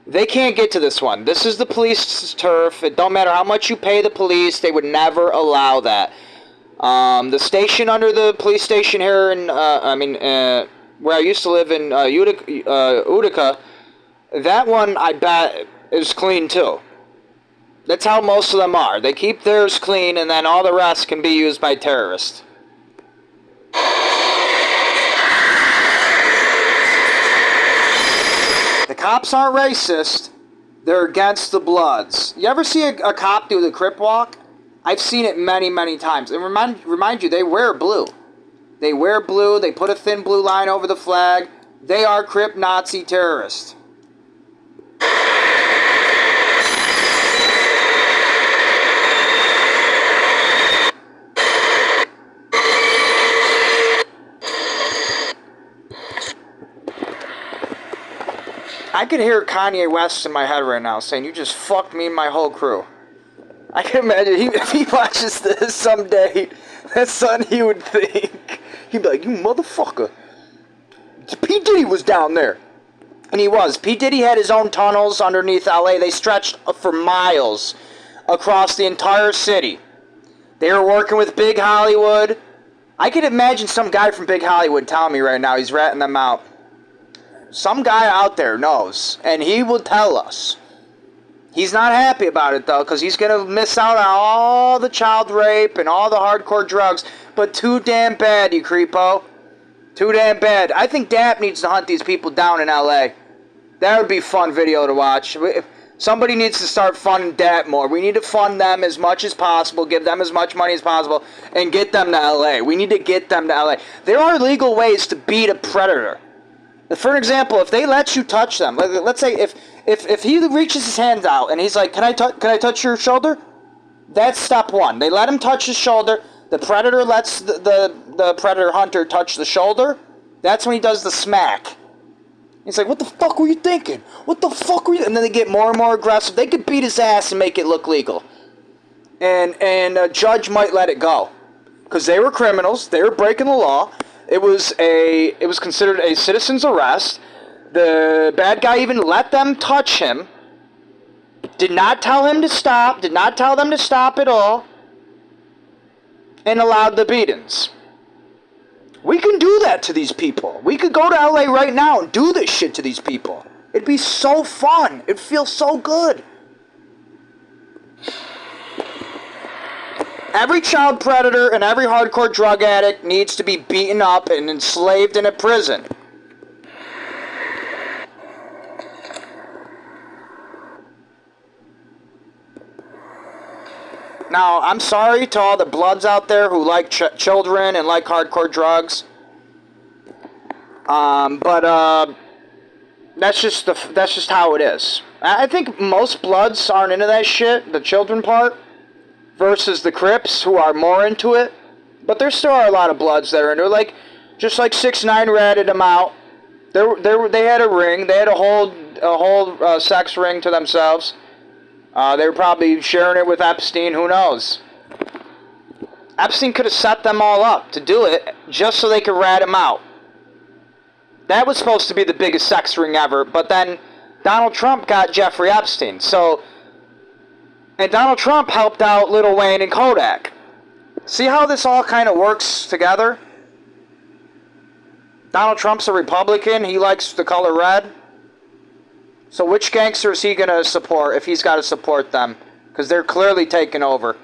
they can't get to this one. This is the police's turf. It don't matter how much you pay the police. They would never allow that. The station under the police station here in, where I used to live in Utica, that one, I bet, is clean too. That's how most of them are. They keep theirs clean, and then all the rest can be used by terrorists. The cops aren't racist. They're against the Bloods. You ever see a cop do the Crip walk? I've seen it many, many times. And remind you, they wear blue. They wear blue. They put a thin blue line over the flag. They are Crip Nazi terrorists. I could hear Kanye West in my head right now saying, you just fucked me and my whole crew. I can imagine if he watches this someday, that's something he would think. He'd be like, you motherfucker. P. Diddy was down there. And he was. P. Diddy had his own tunnels underneath LA. They stretched for miles across the entire city. They were working with Big Hollywood. I could imagine some guy from Big Hollywood telling me right now, he's ratting them out. Some guy out there knows, and he will tell us. He's not happy about it, though, because he's going to miss out on all the child rape and all the hardcore drugs. But too damn bad, you creepo. Too damn bad. I think DAP needs to hunt these people down in L.A. That would be a fun video to watch. Somebody needs to start funding DAP more. We need to fund them as much as possible, give them as much money as possible, and get them to L.A. We need to get them to L.A. There are legal ways to beat a predator. For example, if they let you touch them, let's say if he reaches his hand out and he's like, can I touch your shoulder? That's step one. They let him touch his shoulder. The predator lets the predator hunter touch the shoulder. That's when he does the smack. He's like, what the fuck were you thinking? What the fuck were you? And then they get more and more aggressive. They could beat his ass and make it look legal. And a judge might let it go. Because they were criminals. They were breaking the law. It was considered a citizen's arrest. The bad guy even let them touch him. Did not tell him to stop. Did not tell them to stop at all. And allowed the beatings. We can do that to these people. We could go to LA right now and do this shit to these people. It'd be so fun. It'd feel so good. Every child predator and every hardcore drug addict needs to be beaten up and enslaved in a prison. Now, I'm sorry to all the Bloods out there who like children and like hardcore drugs. But that's just how it is. I think most Bloods aren't into that shit, the children part. Versus the Crips, who are more into it. But there still are a lot of Bloods that are into it. Like, just like 6ix9ine ratted them out. They had a ring. They had a whole sex ring to themselves. They were probably sharing it with Epstein. Who knows? Epstein could have set them all up to do it just so they could rat him out. That was supposed to be the biggest sex ring ever. But then Donald Trump got Jeffrey Epstein. And Donald Trump helped out Lil Wayne and Kodak. See how this all kind of works together? Donald Trump's a Republican. He likes the color red. So which gangster is he going to support if he's got to support them? Because they're clearly taking over.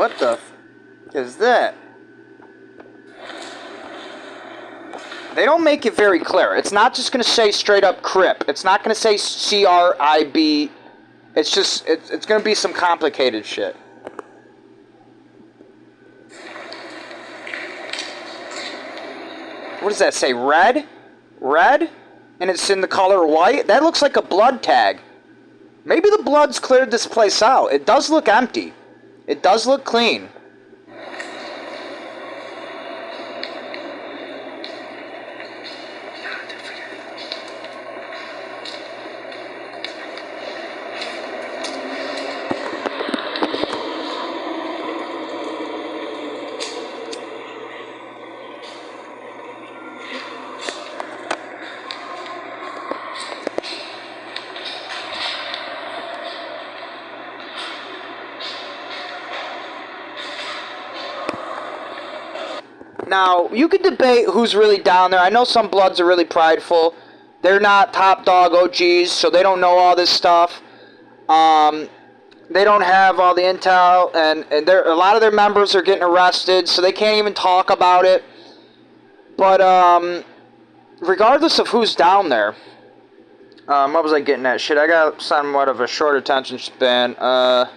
What the is that? They don't make it very clear. It's not just going to say straight up Crip. It's not going to say CRIB. It's just, it's going to be some complicated shit. What does that say? Red? Red? And it's in the color white? That looks like a blood tag. Maybe the blood's cleared this place out. It does look empty. It does look clean. Now, you could debate who's really down there. I know some Bloods are really prideful. They're not top dog OGs, so they don't know all this stuff. They don't have all the intel, and a lot of their members are getting arrested, so they can't even talk about it. But, regardless of who's down there, what was I getting at? Shit, I got somewhat of a short attention span. Let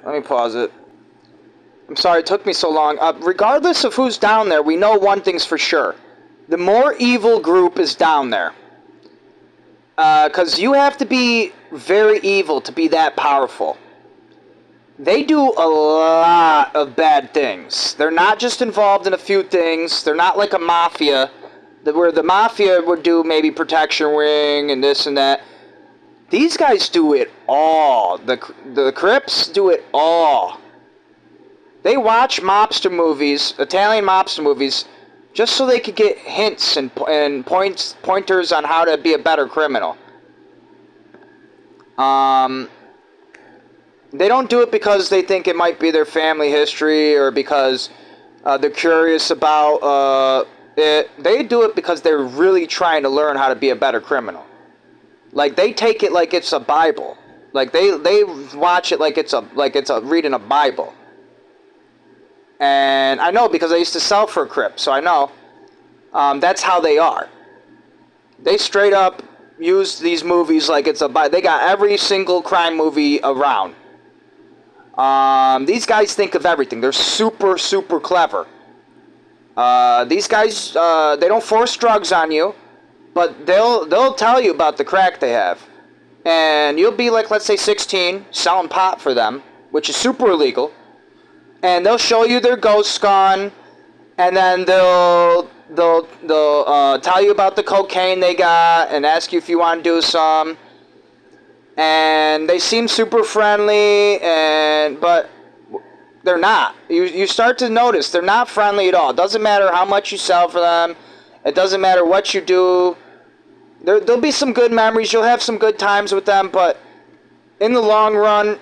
me pause it. I'm sorry it took me so long. Regardless of who's down there, we know one thing's for sure. The more evil group is down there. Because you have to be very evil to be that powerful. They do a lot of bad things. They're not just involved in a few things. They're not like a mafia, where the mafia would do maybe protection ring and this and that. These guys do it all. The Crips do it all. They watch mobster movies, Italian mobster movies, just so they could get hints and pointers on how to be a better criminal. They don't do it because they think it might be their family history or because they're curious about it. They do it because they're really trying to learn how to be a better criminal. Like, they take it like it's a Bible. Like, they watch it like it's a reading a Bible. And I know because I used to sell for a Crip, so I know. That's how they are. They straight up use these movies like it's a Bible. They got every single crime movie around. These guys think of everything. They're super, super clever. These guys, they don't force drugs on you, but they'll tell you about the crack they have. And you'll be like, let's say 16, selling pot for them, which is super illegal. And they'll show you their ghost gun, and then they'll tell you about the cocaine they got and ask you if you want to do some. And they seem super friendly, but they're not. You start to notice they're not friendly at all. It doesn't matter how much you sell for them. It doesn't matter what you do. There'll be some good memories. You'll have some good times with them, but in the long run,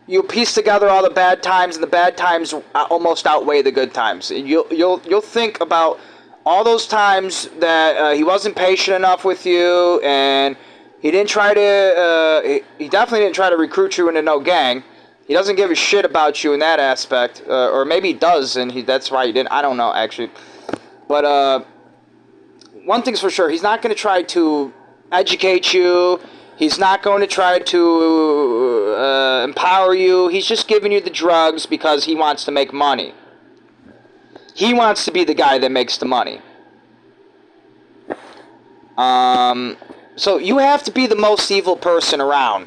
you piece together all the bad times, and the bad times almost outweigh the good times. You'll think about all those times that he wasn't patient enough with you, and he didn't try to. He definitely didn't try to recruit you into no gang. He doesn't give a shit about you in that aspect, or maybe he does, and that's why he didn't. I don't know actually, but one thing's for sure: he's not going to try to educate you. He's not going to try to empower you. He's just giving you the drugs because he wants to make money. He wants to be the guy that makes the money. So you have to be the most evil person around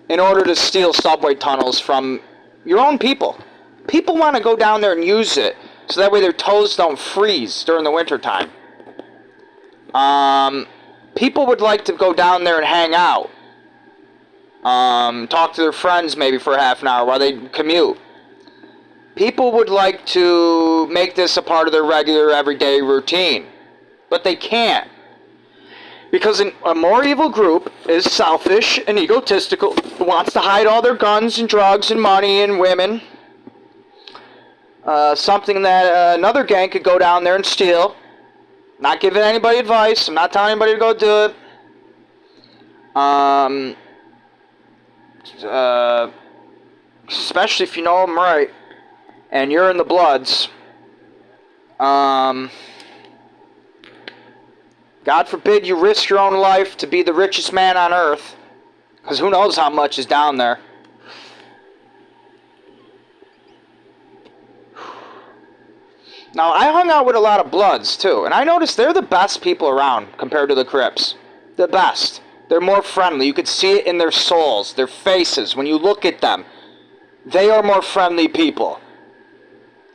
in order to steal subway tunnels from your own people. People want to go down there and use it so that way their toes don't freeze during the wintertime. People would like to go down there and hang out. Talk to their friends maybe for half an hour while they commute. People would like to make this a part of their regular everyday routine. But they can't. Because a more evil group is selfish and egotistical, wants to hide all their guns and drugs and money and women. Something that another gang could go down there and steal. Not giving anybody advice. I'm not telling anybody to go do it. especially if you know them right, and you're in the Bloods. God forbid you risk your own life to be the richest man on earth, because who knows how much is down there. Now, I hung out with a lot of Bloods, too, and I noticed they're the best people around compared to the Crips. The best. They're more friendly. You could see it in their souls, their faces. When you look at them, they are more friendly people.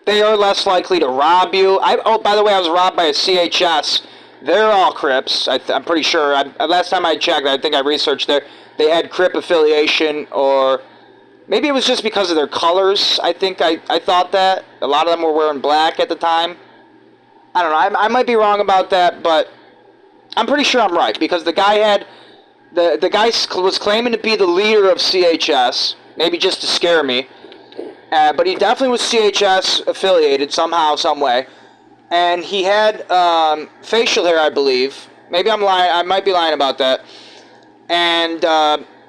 They are less likely to rob you. Oh, by the way, I was robbed by a CHS. They're all Crips, I'm pretty sure. Last time I checked, I think I researched they had Crip affiliation, or maybe it was just because of their colors. I think I thought that. A lot of them were wearing black at the time. I don't know. I might be wrong about that, but I'm pretty sure I'm right, because the guy had... The guy was claiming to be the leader of CHS, maybe just to scare me. But he definitely was CHS affiliated somehow, some way. And he had facial hair, I believe. Maybe I'm lying. I might be lying about that. And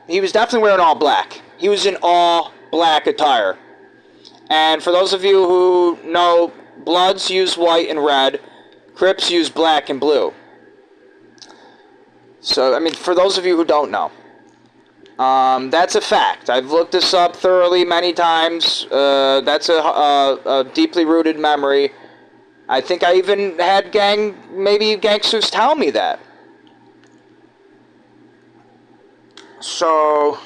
he was definitely wearing all black. He was in all black attire. And for those of you who know, Bloods use white and red. Crips use black and blue. So, I mean, for those of you who don't know, that's a fact. I've looked this up thoroughly many times. That's a deeply rooted memory. I think I even had maybe gangsters tell me that. So...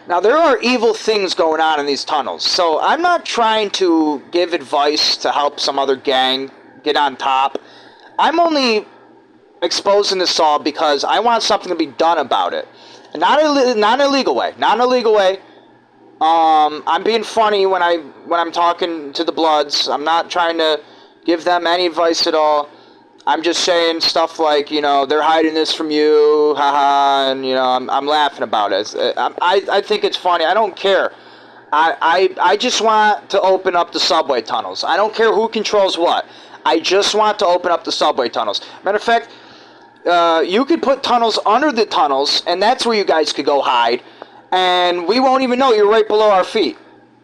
Now, there are evil things going on in these tunnels, so I'm not trying to give advice to help some other gang get on top. I'm only exposing this all because I want something to be done about it. Not in an illegal way. Not in an illegal way. I'm being funny when I'm talking to the Bloods. I'm not trying to give them any advice at all. I'm just saying stuff like, you know, they're hiding this from you, haha, and, you know, I'm laughing about it. I think it's funny. I don't care. I just want to open up the subway tunnels. I don't care who controls what. I just want to open up the subway tunnels. Matter of fact, you could put tunnels under the tunnels, and that's where you guys could go hide, and we won't even know you're right below our feet.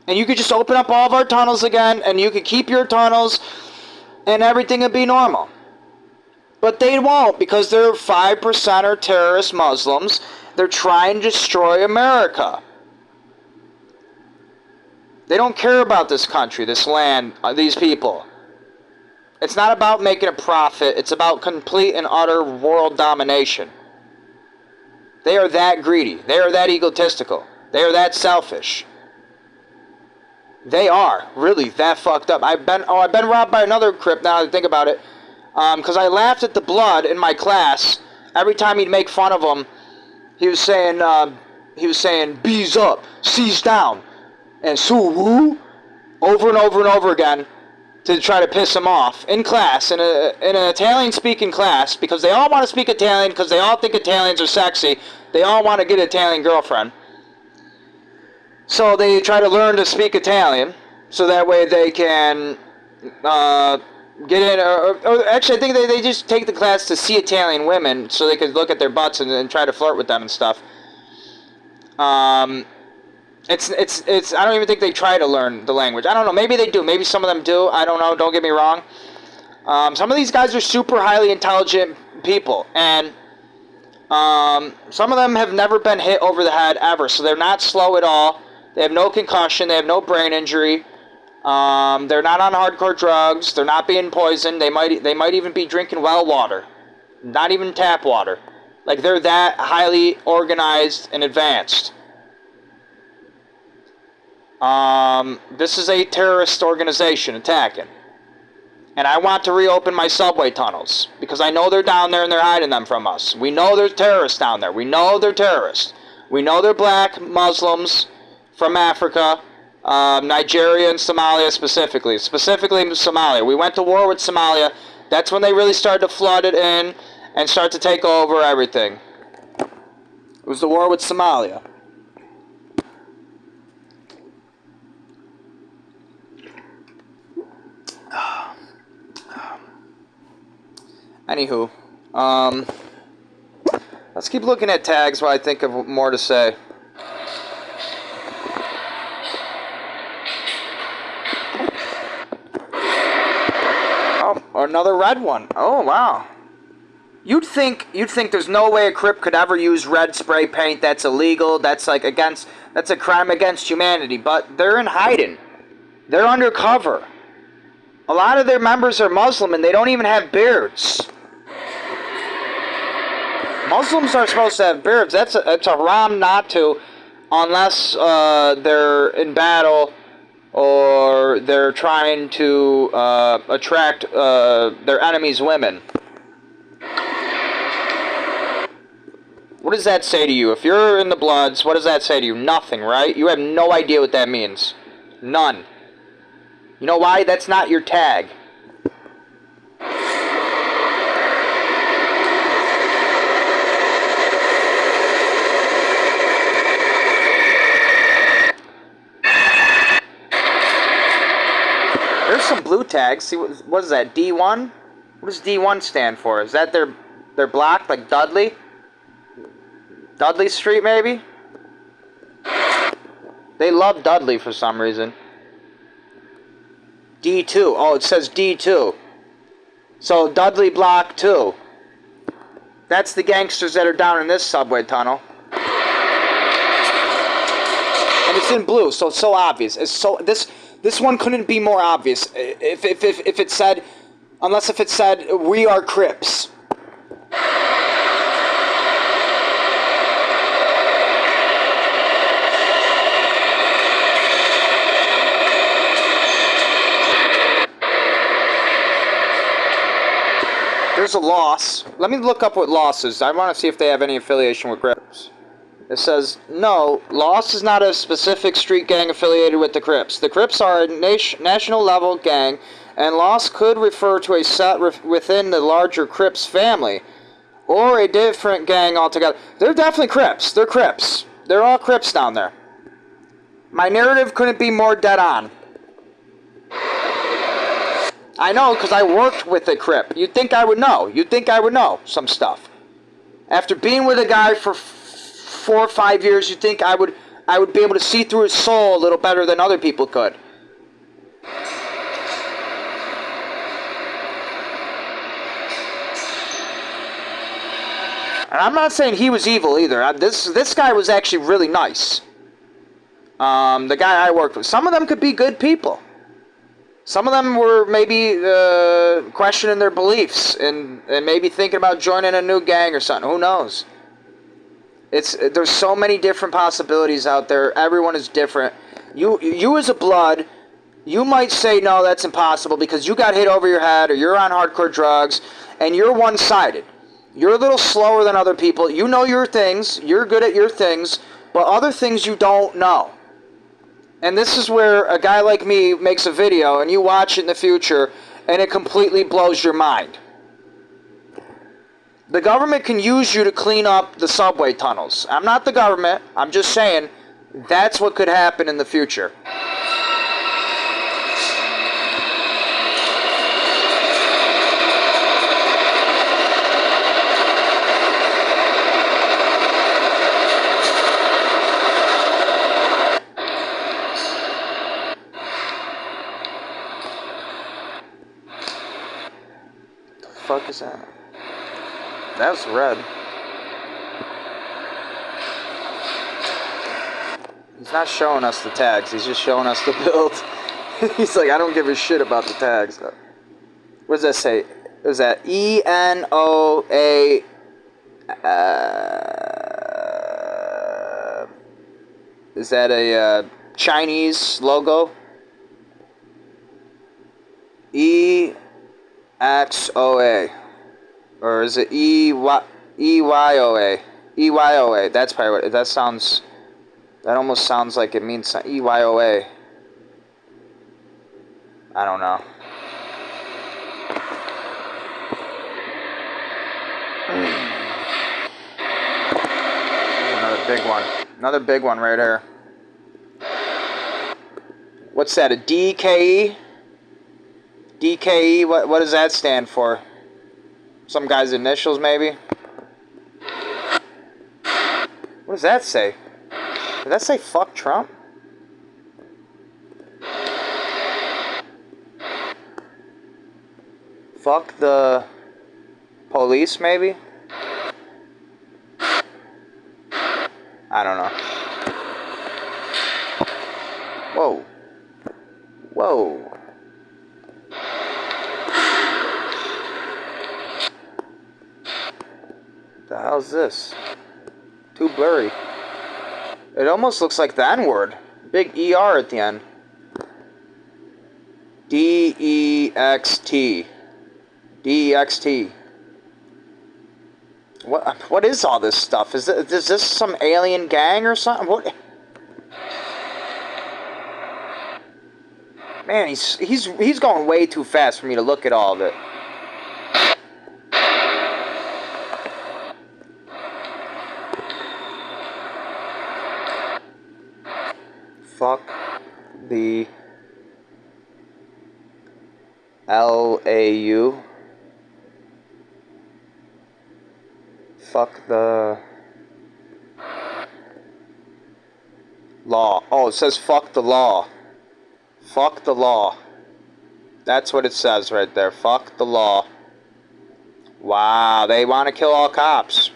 And you could just open up all of our tunnels again, and you could keep your tunnels, and everything would be normal. But they won't, because they're 5%er terrorist Muslims. They're trying to destroy America. They don't care about this country, this land, these people. It's not about making a profit. It's about complete and utter world domination. They are that greedy. They are that egotistical. They are that selfish. They are really that fucked up. I've been robbed by another Crip now that I think about it. Because I laughed at the Blood in my class. Every time he'd make fun of him, he was saying, B's up, C's down, and Suu over and over and over again to try to piss him off in class, in an Italian-speaking class, because they all want to speak Italian, because they all think Italians are sexy. They all want to get an Italian girlfriend. So they try to learn to speak Italian, so that way they can... get in, or actually I think they just take the class to see Italian women so they could look at their butts and try to flirt with them and stuff. It's I don't even think they try to learn the language. I don't know, maybe they do, maybe some of them do, I don't know, don't get me wrong. Some of these guys are super highly intelligent people, and some of them have never been hit over the head ever, so they're not slow at all. They have no concussion, they have no brain injury. They're not on hardcore drugs. They're not being poisoned. They might even be drinking well water, not even tap water. Like, they're that highly organized and advanced. This is a terrorist organization attacking, and I want to reopen my subway tunnels because I know they're down there and they're hiding them from us. We know there's terrorists down there. We know they're terrorists. We know they're black Muslims from Africa. Nigeria and Somalia specifically Somalia. We went to war with Somalia. That's when they really started to flood it in and start to take over everything. It was the war with Somalia. Anywho, Let's keep looking at tags while I think of more to say. Oh, another red one. Oh, wow. You'd think there's no way a Crip could ever use red spray paint. That's illegal. That's like that's a crime against humanity. But they're in hiding. They're undercover. A lot of their members are Muslim and they don't even have beards. Muslims are supposed to have beards. It's a haram not to, unless they're in battle or they're trying to attract their enemies' women. What does that say to you? If you're in the Bloods, what does that say to you? Nothing, right? You have no idea what that means. None. You know why? That's not your tag. There's some blue tags. See, what is that? D1? What does D1 stand for? Is that their block, like Dudley? Dudley Street, maybe? They love Dudley for some reason. D2. Oh, it says D2. So, Dudley Block 2. That's the gangsters that are down in this subway tunnel. And it's in blue, so it's so obvious. It's so this one couldn't be more obvious. If it said, unless if it said, we are Crips. There's a loss. Let me look up what loss is. I want to see if they have any affiliation with Crips. It says, no, Loss is not a specific street gang affiliated with the Crips. The Crips are a national level gang, and Loss could refer to a set within the larger Crips family, or a different gang altogether. They're definitely Crips. They're Crips. They're all Crips down there. My narrative couldn't be more dead on. I know, because I worked with a Crip. You'd think I would know. You'd think I would know some stuff. After being with a guy for 4 or 5 years, you'd think I would be able to see through his soul a little better than other people could. And I'm not saying he was evil either. This guy was actually really nice. The guy I worked with. Some of them could be good people. Some of them were maybe questioning their beliefs and maybe thinking about joining a new gang or something. Who knows? There's so many different possibilities out there. Everyone is different. You as a Blood, you might say, no, that's impossible because you got hit over your head or you're on hardcore drugs and you're one-sided. You're a little slower than other people. You know your things. You're good at your things. But other things you don't know. And this is where a guy like me makes a video and you watch it in the future and it completely blows your mind. The government can use you to clean up the subway tunnels. I'm not the government. I'm just saying that's what could happen in the future. What the fuck is that? That's red. He's not showing us the tags. He's just showing us the build. He's like, I don't give a shit about the tags. What does that say? Is that ENOA? Is that a Chinese logo? EXOA. Or is it EYOA? EYOA. That's probably what that sounds. That almost sounds like it means EYOA. I don't know. Another big one. Another big one right here. What's that? A DKE? DKE? What does that stand for? Some guy's initials, maybe? What does that say? Did that say fuck Trump? Fuck the police, maybe? I don't know. Whoa. Whoa. The hell's this? Too blurry. It almost looks like the N-word. Big ER at the end. D-E-X-T. D-E-X-T. What is all this stuff? Is this some alien gang or something? What? Man, he's going way too fast for me to look at all of it. Fuck the L-A-U. Fuck the law. Oh, it says fuck the law. Fuck the law. That's what it says right there. Fuck the law. Wow, they want to kill all cops.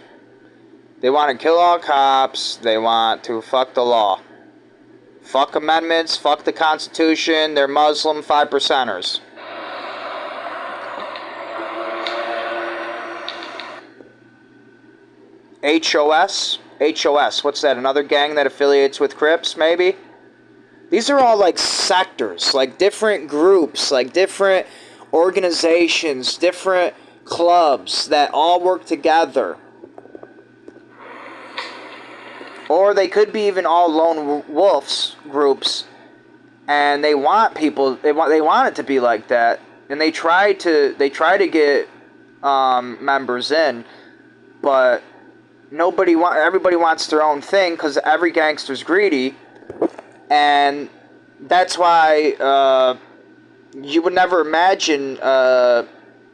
They want to kill all cops. They want to fuck the law. Fuck amendments. Fuck the Constitution. They're Muslim 5%ers. HOS? HOS. What's that? Another gang that affiliates with Crips, maybe? These are all like sectors, like different groups, like different organizations, different clubs that all work together. Or they could be even all lone wolves groups, and they want people. They want it to be like that, and they try to get members in, but everybody wants their own thing because every gangster's greedy, and that's why you would never imagine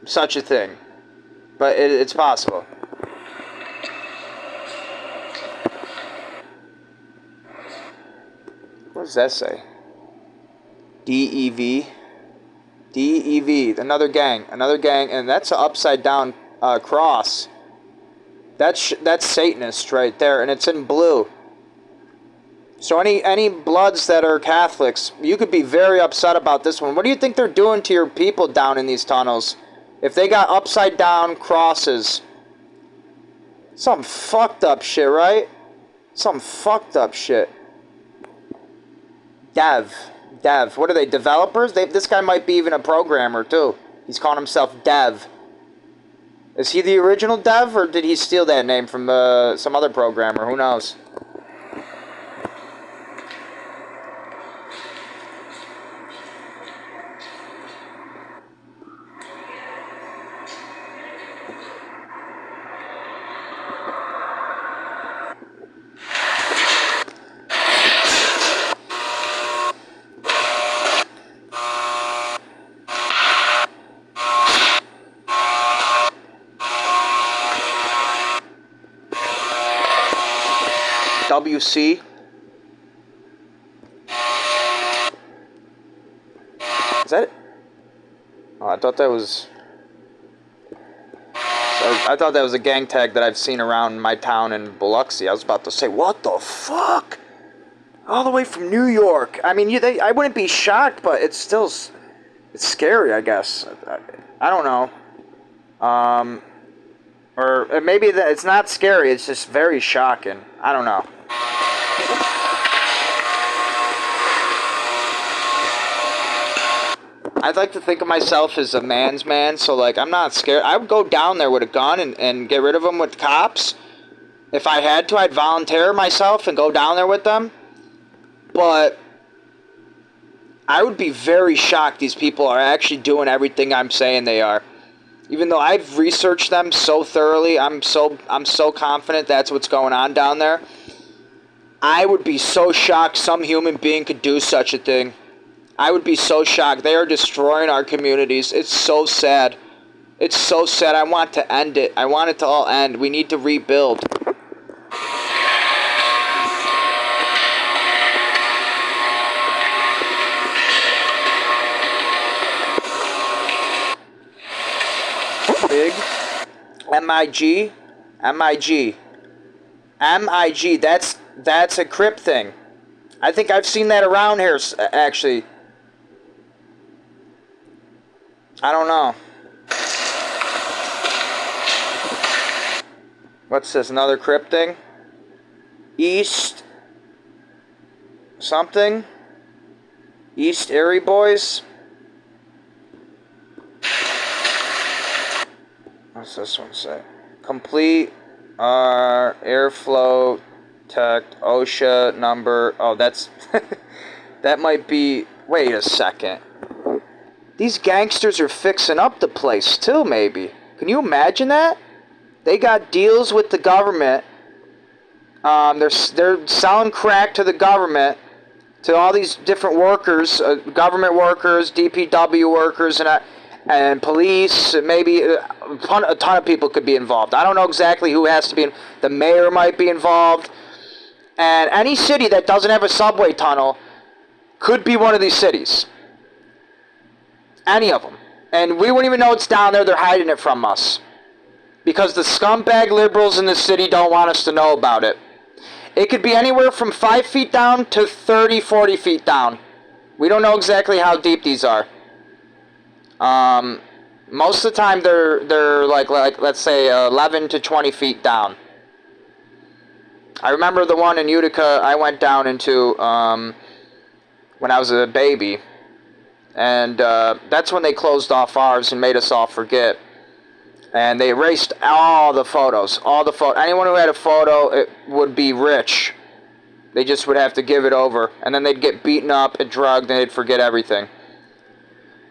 such a thing, but it's possible. What does that say? DEV? DEV, another gang, and that's an upside down cross. That's Satanist right there, and it's in blue. So any Bloods that are Catholics, you could be very upset about this one. What do you think they're doing to your people down in these tunnels? If they got upside down crosses, some fucked up shit, right? Some fucked up shit. Dev. What are they, developers? This guy might be even a programmer, too. He's calling himself Dev. Is he the original Dev, or did he steal that name from some other programmer? Who knows? WC. Is that it? Oh, I thought that was... I thought that was a gang tag that I've seen around my town in Biloxi. I was about to say, what the fuck? All the way from New York. I mean, I wouldn't be shocked, but it's still... It's scary, I guess. I don't know. Or maybe it's not scary, it's just very shocking. I don't know. I'd like to think of myself as a man's man, so like I'm not scared. I would go down there with a gun and get rid of them with cops. If I had to, I'd volunteer myself and go down there with them. But I would be very shocked these people are actually doing everything I'm saying they are. Even though I've researched them so thoroughly, I'm so confident that's what's going on down there. I would be so shocked some human being could do such a thing. I would be so shocked. They are destroying our communities. It's so sad. It's so sad. I want to end it. I want it to all end. We need to rebuild. Big MIG. MIG. MIG. That's a Crip thing. I think I've seen that around here, actually. I don't know. What's this? Another Crip thing? East something? East Erie Boys? What's this one say? Complete airflow tech OSHA number. Oh, that's that might be. Wait a second. These gangsters are fixing up the place too. Maybe. Can you imagine that? They got deals with the government. They're selling crack to the government, to all these different workers, government workers, DPW workers, and police. Maybe a ton of people could be involved. I don't know exactly who has to be. The mayor might be involved. And any city that doesn't have a subway tunnel could be one of these cities. Any of them. And we wouldn't even know it's down there. They're hiding it from us. Because the scumbag liberals in the city don't want us to know about it. It could be anywhere from 5 feet down to 30, 40 feet down. We don't know exactly how deep these are. Most of the time they're like let's say 11 to 20 feet down. I remember the one in Utica I went down into when I was a baby, and that's when they closed off ours and made us all forget. And they erased all the photos. Anyone who had a photo, it would be rich. They just would have to give it over. And then they'd get beaten up and drugged, and they'd forget everything.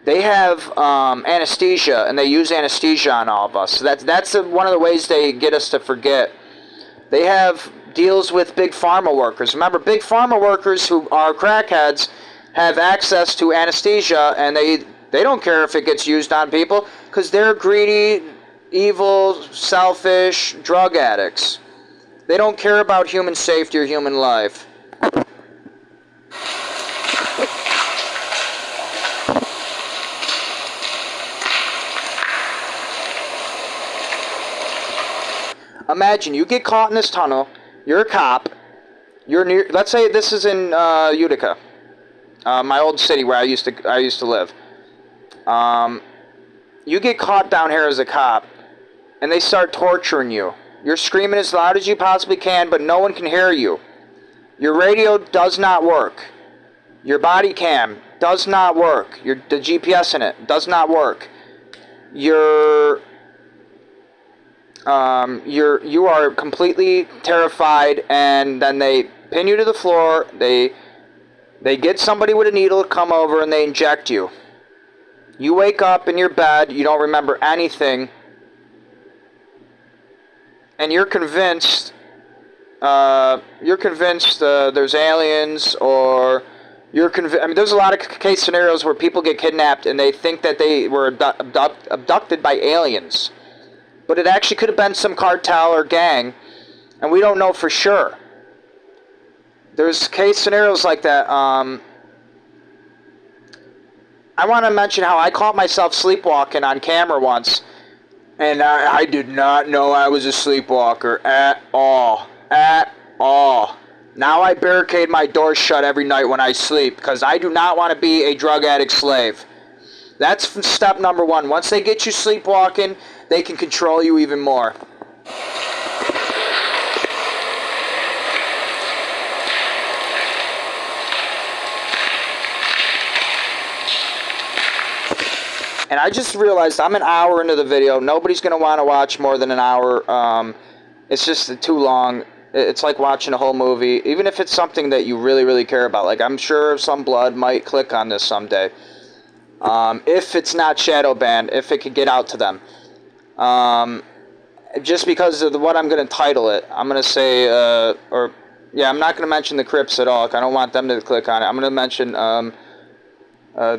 They have anesthesia, and they use anesthesia on all of us. So that's one of the ways they get us to forget. They have deals with big pharma workers. Remember, big pharma workers who are crackheads have access to anesthesia, and they don't care if it gets used on people, because they're greedy, evil, selfish drug addicts. They don't care about human safety or human life. Imagine you get caught in this tunnel. You're a cop. You're near. Let's say this is in Utica, my old city where I used to live. You get caught down here as a cop, and they start torturing you. You're screaming as loud as you possibly can, but no one can hear you. Your radio does not work. Your body cam does not work. The GPS in it does not work. You are completely terrified, and then they pin you to the floor. They get somebody with a needle to come over, and they inject you. You wake up in your bed, you don't remember anything, and you're convinced there's aliens, or there's a lot of case scenarios where people get kidnapped and they think that they were abducted by aliens. But it actually could have been some cartel or gang, and we don't know for sure. There's case scenarios like that. I want to mention how I caught myself sleepwalking on camera once, and I did not know I was a sleepwalker at all. At all. Now I barricade my doors shut every night when I sleep, because I do not want to be a drug addict slave. That's step number one. Once they get you sleepwalking, they can control you even more. And I just realized I'm an hour into the video. Nobody's going to want to watch more than an hour. It's just too long. It's like watching a whole movie. Even if it's something that you really, really care about. Like, I'm sure some blood might click on this someday. If it's not shadow banned. If it could get out to them. Just because of what I'm going to title it. I'm going to say, I'm not going to mention the Crips at all. I don't want them to click on it. I'm going to mention,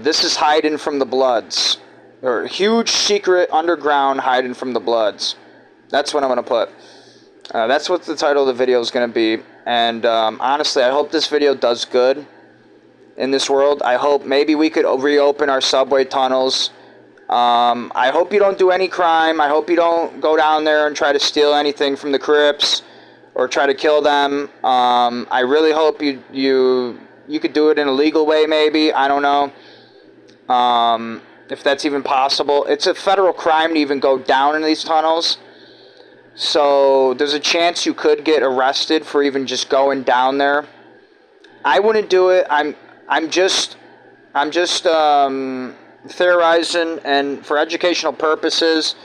this is hiding from the Bloods. Or huge secret underground hiding from the Bloods. That's what I'm going to put. That's what the title of the video is going to be. And honestly, I hope this video does good in this world. I hope maybe we could reopen our subway tunnels. I hope you don't do any crime. I hope you don't go down there and try to steal anything from the Crips or try to kill them. I really hope you could do it in a legal way, maybe. I don't know if that's even possible. It's a federal crime to even go down in these tunnels. So there's a chance you could get arrested for even just going down there. I wouldn't do it. I'm just theorizing, and for educational purposes,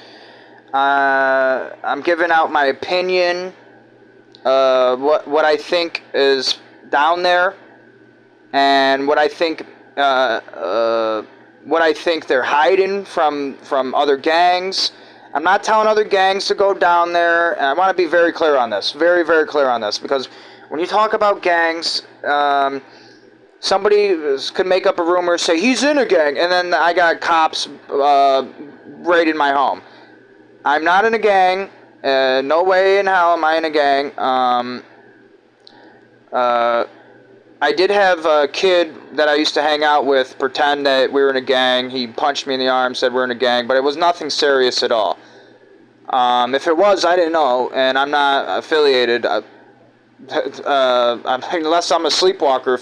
I'm giving out my opinion. What I think is down there, and what I think they're hiding from other gangs. I'm not telling other gangs to go down there, and I want to be very clear on this, very, very clear on this, because when you talk about gangs, somebody could make up a rumor, say he's in a gang, and then I got cops raiding my home. I'm not in a gang. No way in hell am I in a gang. I did have a kid that I used to hang out with pretend that we were in a gang. He punched me in the arm, said we're in a gang, but it was nothing serious at all. If it was, I didn't know, and I'm not affiliated. Unless I'm a Sleepwalker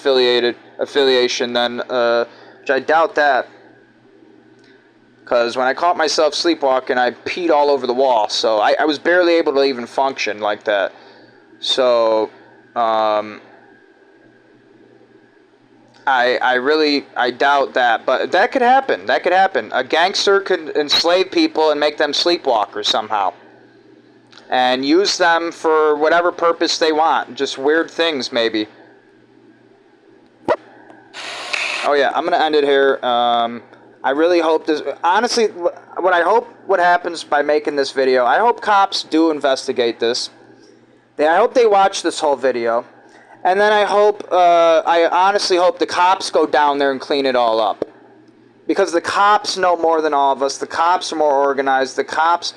affiliation, then which I doubt that. Because when I caught myself sleepwalking, I peed all over the wall, so I was barely able to even function like that. So I doubt that, but that could happen. That could happen. A gangster could enslave people and make them sleepwalkers somehow, and use them for whatever purpose they want. Just weird things, maybe. Oh yeah, I'm gonna end it here. I really hope this. Honestly, what happens by making this video, I hope cops do investigate this. I hope they watch this whole video. And then I honestly hope the cops go down there and clean it all up. Because the cops know more than all of us. The cops are more organized. The cops,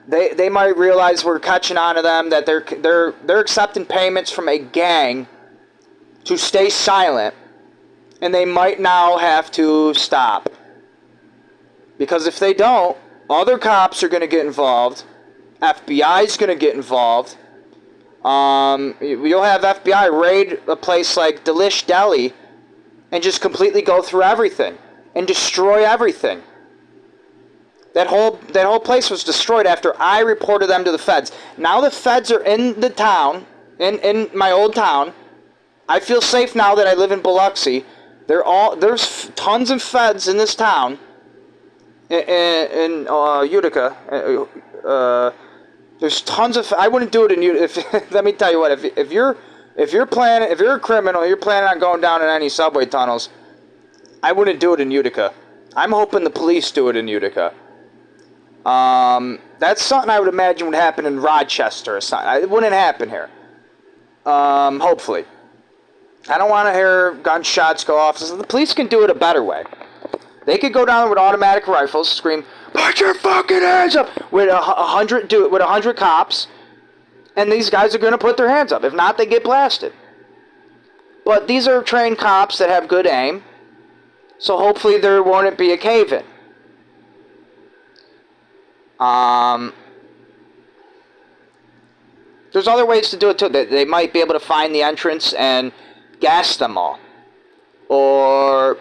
they might realize we're catching on to them, that they're accepting payments from a gang to stay silent. And they might now have to stop. Because if they don't, other cops are going to get involved. FBI's going to get involved. You'll have FBI raid a place like Delish Deli and just completely go through everything and destroy everything. That whole place was destroyed after I reported them to the feds. Now the feds are in the town, in my old town. I feel safe now that I live in Biloxi. There's tons of feds in this town, in Utica. There's tons of. I wouldn't do it in Utica. Let me tell you what. If you're a criminal, you're planning on going down in any subway tunnels, I wouldn't do it in Utica. I'm hoping the police do it in Utica. That's something I would imagine would happen in Rochester or something. It wouldn't happen here. Hopefully. I don't want to hear gunshots go off. The police can do it a better way. They could go down with automatic rifles, scream, "Put your fucking hands up!" with 100 cops, and these guys are going to put their hands up. If not, they get blasted. But these are trained cops that have good aim, so hopefully there won't be a cave-in. There's other ways to do it too. They might be able to find the entrance and gas them all, or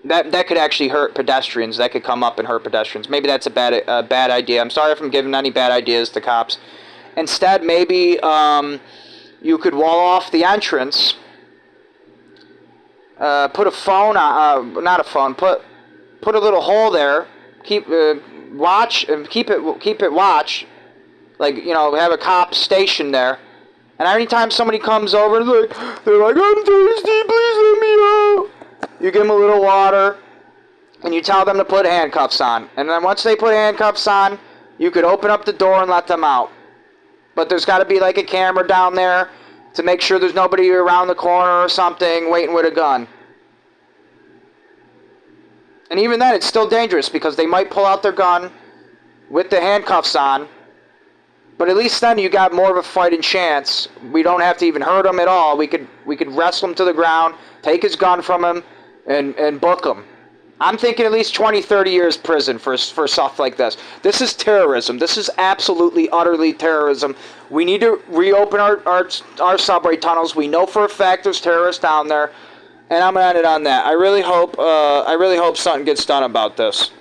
that could actually hurt pedestrians. That could come up and hurt pedestrians. Maybe that's a bad idea. I'm sorry if I'm giving any bad ideas to cops. Instead, maybe you could wall off the entrance. Put a phone on, not a phone. Put a little hole there. Keep watch and keep it watch. Like, you know, have a cop stationed there. And anytime somebody comes over, they're like, "I'm thirsty, please let me out." You give them a little water, and you tell them to put handcuffs on. And then once they put handcuffs on, you could open up the door and let them out. But there's got to be like a camera down there to make sure there's nobody around the corner or something waiting with a gun. And even then, it's still dangerous because they might pull out their gun with the handcuffs on. But at least then you got more of a fighting chance. We don't have to even hurt him at all. We could wrestle him to the ground, take his gun from him, and book him. I'm thinking at least 20, 30 years prison for stuff like this. This is terrorism. This is absolutely, utterly terrorism. We need to reopen our subway tunnels. We know for a fact there's terrorists down there. And I'm going to end it on that. I really hope something gets done about this.